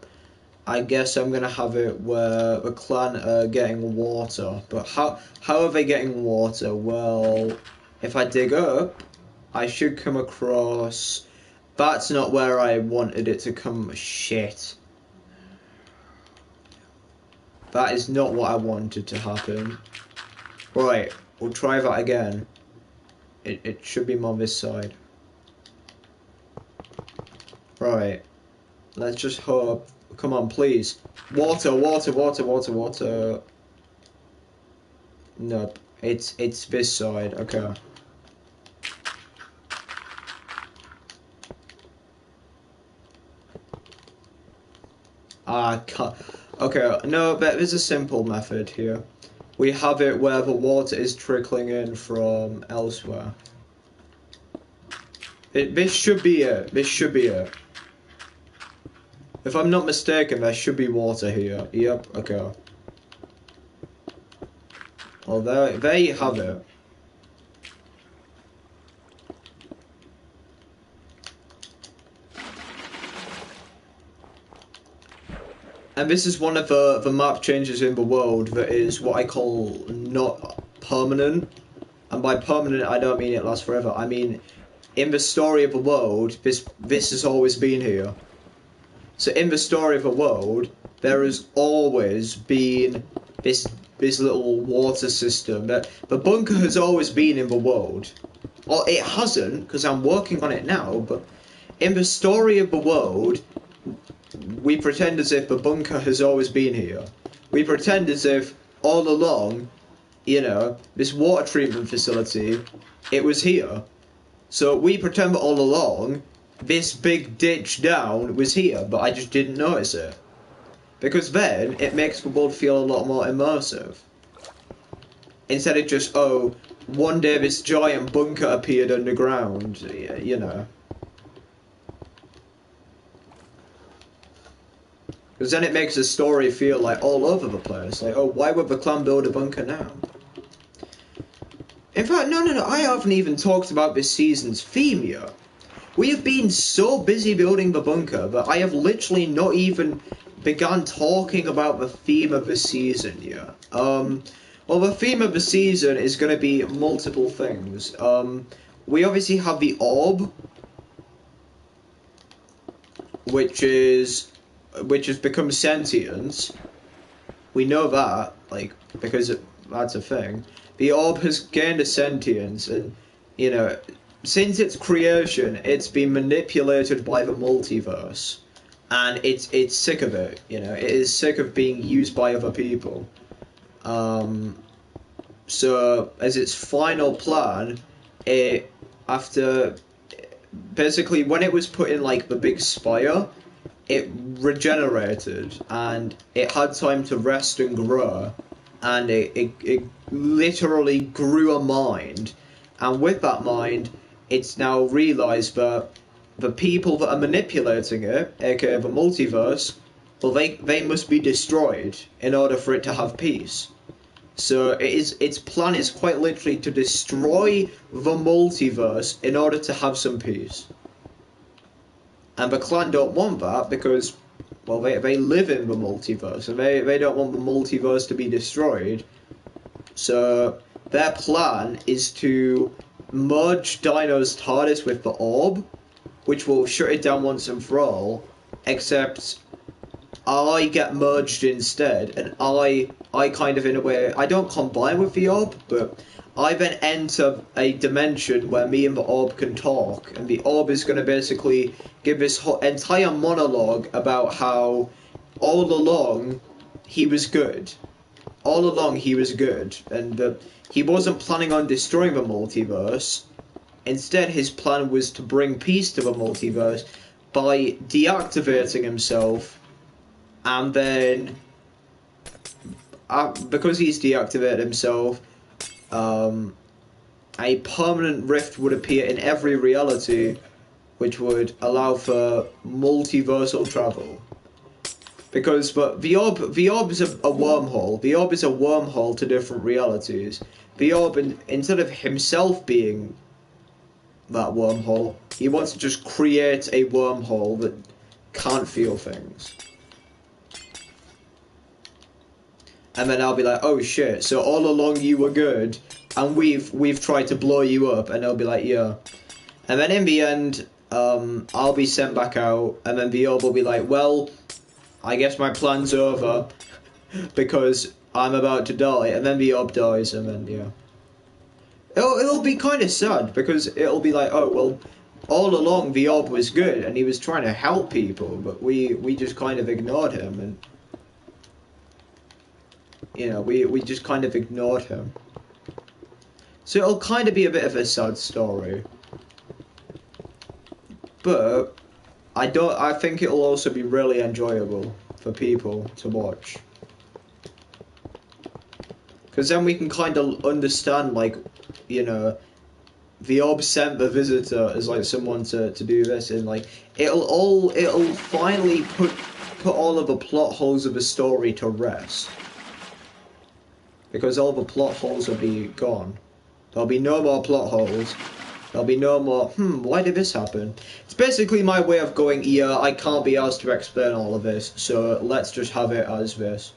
A: I guess I'm gonna have it where the clan are getting water. But how are they getting water? Well, if I dig up, I should come across... That's not where I wanted it to come. Shit. That is not what I wanted to happen. Right, we'll try that again. It should be more this side. Right. Let's just hope. Come on, please. Water, water, water, water, water. Nope. It's this side. Okay. Okay, no, but there's a simple method here. We have it where the water is trickling in from elsewhere. This should be it. This should be it. If I'm not mistaken, there should be water here. Yep, okay. Well, there you have it. And this is one of the map changes in the world that is what I call not permanent. And by permanent, I don't mean it lasts forever. I mean, in the story of the world, this has always been here. So in the story of the world, there has always been this little water system. That the bunker has always been in the world. Or it hasn't, because I'm working on it now, but in the story of the world, we pretend as if the bunker has always been here. We pretend as if all along, you know, this water treatment facility, it was here. So we pretend that all along, this big ditch down was here, but I just didn't notice it. Because then, it makes the world feel a lot more immersive. Instead of just, one day this giant bunker appeared underground, you know. Because then it makes the story feel like all over the place. Like, why would the clan build a bunker now? In fact, no, I haven't even talked about this season's theme yet. We have been so busy building the bunker that I have literally not even begun talking about the theme of the season yet. Well, the theme of the season is going to be multiple things. We obviously have the orb, which has become sentient. We know that, like, because that's a thing. The orb has gained a sentience, and, you know, since its creation, it's been manipulated by the multiverse, and it's sick of it. You know, it is sick of being used by other people. So as its final plan, basically when it was put in like the big spire, it regenerated and it had time to rest and grow, and it literally grew a mind, and with that mind, it's now realised that the people that are manipulating it, aka the multiverse, well, they must be destroyed in order for it to have peace. So its plan is quite literally to destroy the multiverse in order to have some peace. And the clan don't want that because, well, they live in the multiverse, and they don't want the multiverse to be destroyed. So their plan is to merge Dino's TARDIS with the orb, which will shut it down once and for all, except I get merged instead, and I kind of, in a way, I don't combine with the orb, but I then enter a dimension where me and the orb can talk, and the orb is going to basically give this whole entire monologue about how all along he was good. All along he was good, and he wasn't planning on destroying the multiverse. Instead, his plan was to bring peace to the multiverse by deactivating himself, and then, because he's deactivated himself, a permanent rift would appear in every reality, which would allow for multiversal travel. Because the orb is a wormhole. The orb is a wormhole to different realities. The orb, instead of himself being that wormhole, he wants to just create a wormhole that can't feel things. And then I'll be like, oh shit, so all along you were good, and we've tried to blow you up, and they'll be like, yeah. And then in the end, I'll be sent back out, and then the orb will be like, well, I guess my plan's over, because I'm about to die, and then the orb dies, and then, yeah. It'll be kind of sad, because it'll be like, oh, well, all along the orb was good, and he was trying to help people, but we just kind of ignored him, and, you know, we just kind of ignored him. So it'll kind of be a bit of a sad story. But I think it'll also be really enjoyable for people to watch. Because then we can kind of understand, like, you know, the orb sent the visitor as like someone to do this, and like it'll finally put all of the plot holes of the story to rest. Because all the plot holes will be gone. There'll be no more plot holes. There'll be no more, why did this happen? It's basically my way of going, yeah, I can't be asked to explain all of this, so let's just have it as this.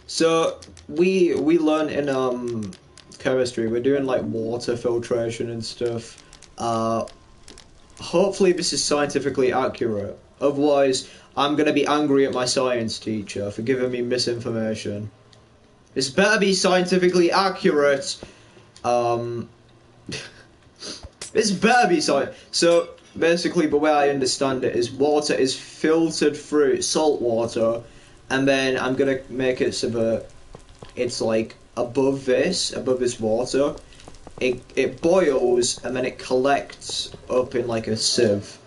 A: So we learn in chemistry, we're doing like water filtration and stuff. Hopefully this is scientifically accurate. Otherwise, I'm gonna be angry at my science teacher for giving me misinformation. This better be scientifically accurate. This better be So basically, the way I understand it is water is filtered through salt water. And then I'm gonna make it so that it's like above this water. It boils and then it collects up in like a sieve.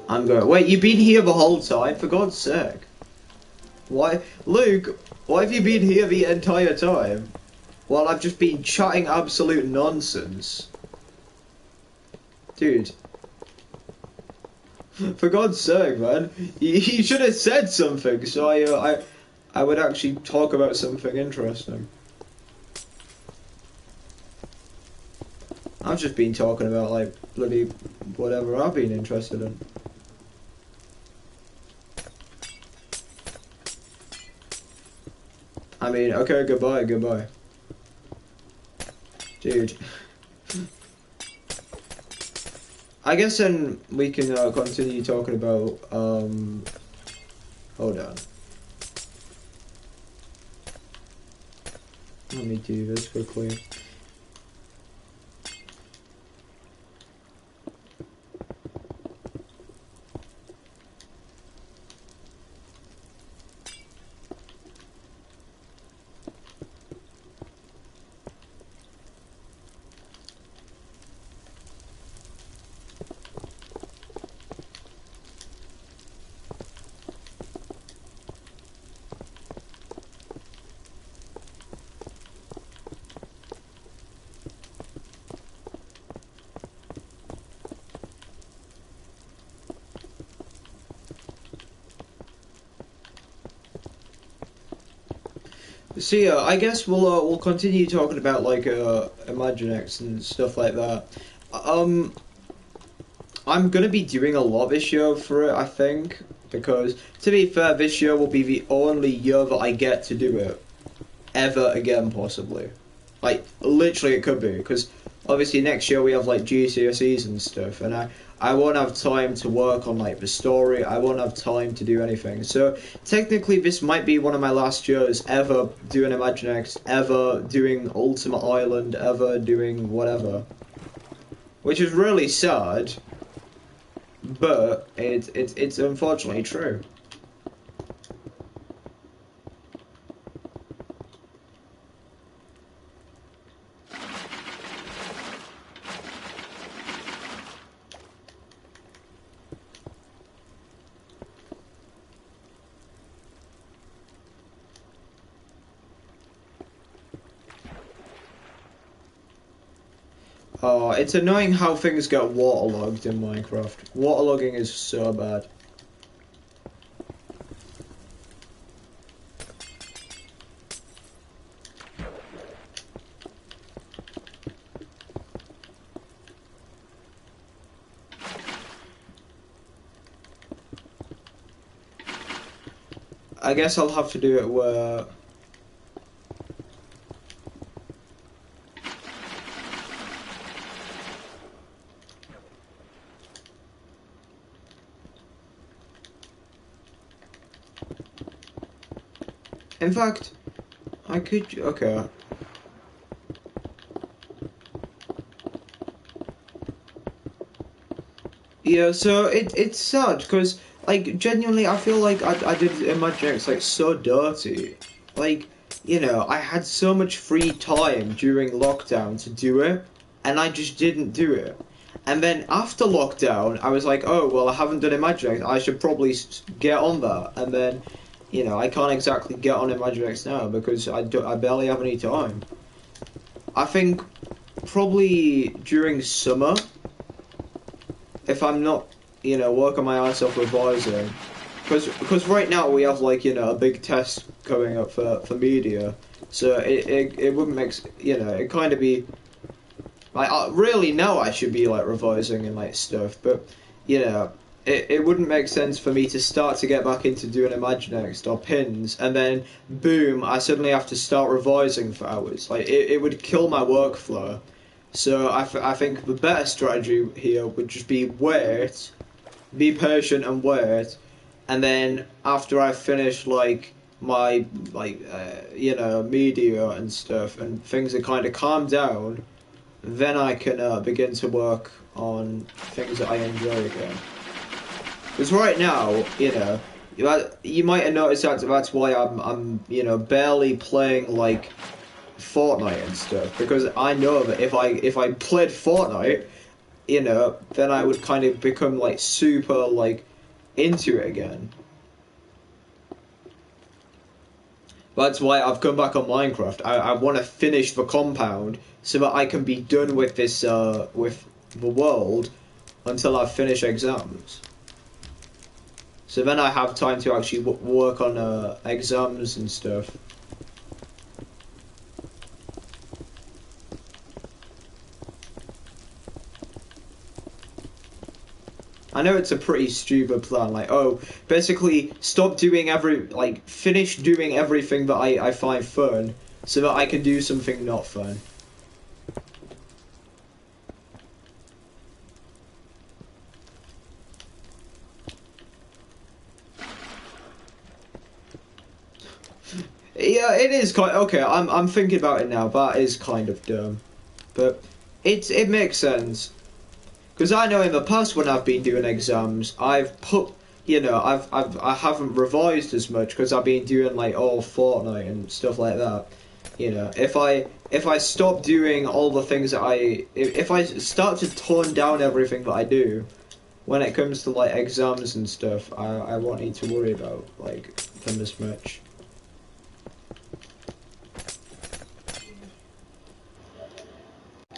A: I'm going. Wait, you've been here the whole time? For God's sake. Why, Luke? Why have you been here the entire time? While I've just been chatting absolute nonsense. Dude. For God's sake, man. You should have said something so I would actually talk about something interesting. I've just been talking about, like, bloody whatever I've been interested in. I mean, okay, goodbye. Dude. I guess then we can continue talking about, hold on. Let me do this quickly. So yeah, I guess we'll continue talking about like Imaginext and stuff like that. I'm gonna be doing a lot this year for it, I think, because to be fair, this year will be the only year that I get to do it ever again, possibly. Like literally, it could be because obviously next year we have like GCSEs and stuff, and I won't have time to work on like the story. I won't have time to do anything. So technically, this might be one of my last years ever doing Imaginext, ever doing Ultimate Island, ever doing whatever, which is really sad, but it's unfortunately true. Oh, it's annoying how things get waterlogged in Minecraft. Waterlogging is so bad. I guess I'll have to do it where... In fact, I could... Okay. Yeah, so it's sad, because, like, genuinely, I feel like I did Imaginext, like, so dirty. Like, you know, I had so much free time during lockdown to do it, and I just didn't do it. And then after lockdown, I was like, oh, well, I haven't done Imaginext, I should probably get on that. And then, you know, I can't exactly get on Imaginext now, because I barely have any time. I think probably during summer, if I'm not, you know, working my ass off revising, because right now we have like, you know, a big test coming up for media, so it wouldn't make, you know, it kind of be like really now I should be like revising and like stuff, but you know, it wouldn't make sense for me to start to get back into doing Imaginext or pins, and then boom, I suddenly have to start revising for hours. Like it would kill my workflow. So I think the better strategy here would just be wait, be patient and wait, and then after I finish like my you know, media and stuff and things are kind of calmed down, then I can begin to work on things that I enjoy again. Because right now, you know, you might have noticed that's why I'm you know, barely playing like Fortnite and stuff, because I know that if I played Fortnite, you know, then I would kind of become like super like into it again. That's why I've come back on Minecraft. I want to finish the compound so that I can be done with this with the world until I finish exams. So then I have time to actually work on exams and stuff. I know it's a pretty stupid plan, like, oh, basically stop doing finish doing everything that I find fun so that I can do something not fun. Yeah, it is kind of, okay, I'm thinking about it now, that is kind of dumb. But it makes sense. Because I know in the past when I've been doing exams, I've put, you know, I haven't revised as much because I've been doing like all Fortnite and stuff like that. You know, if I stop doing all the things that if I start to tone down everything that I do, when it comes to like exams and stuff, I won't need to worry about like them as much.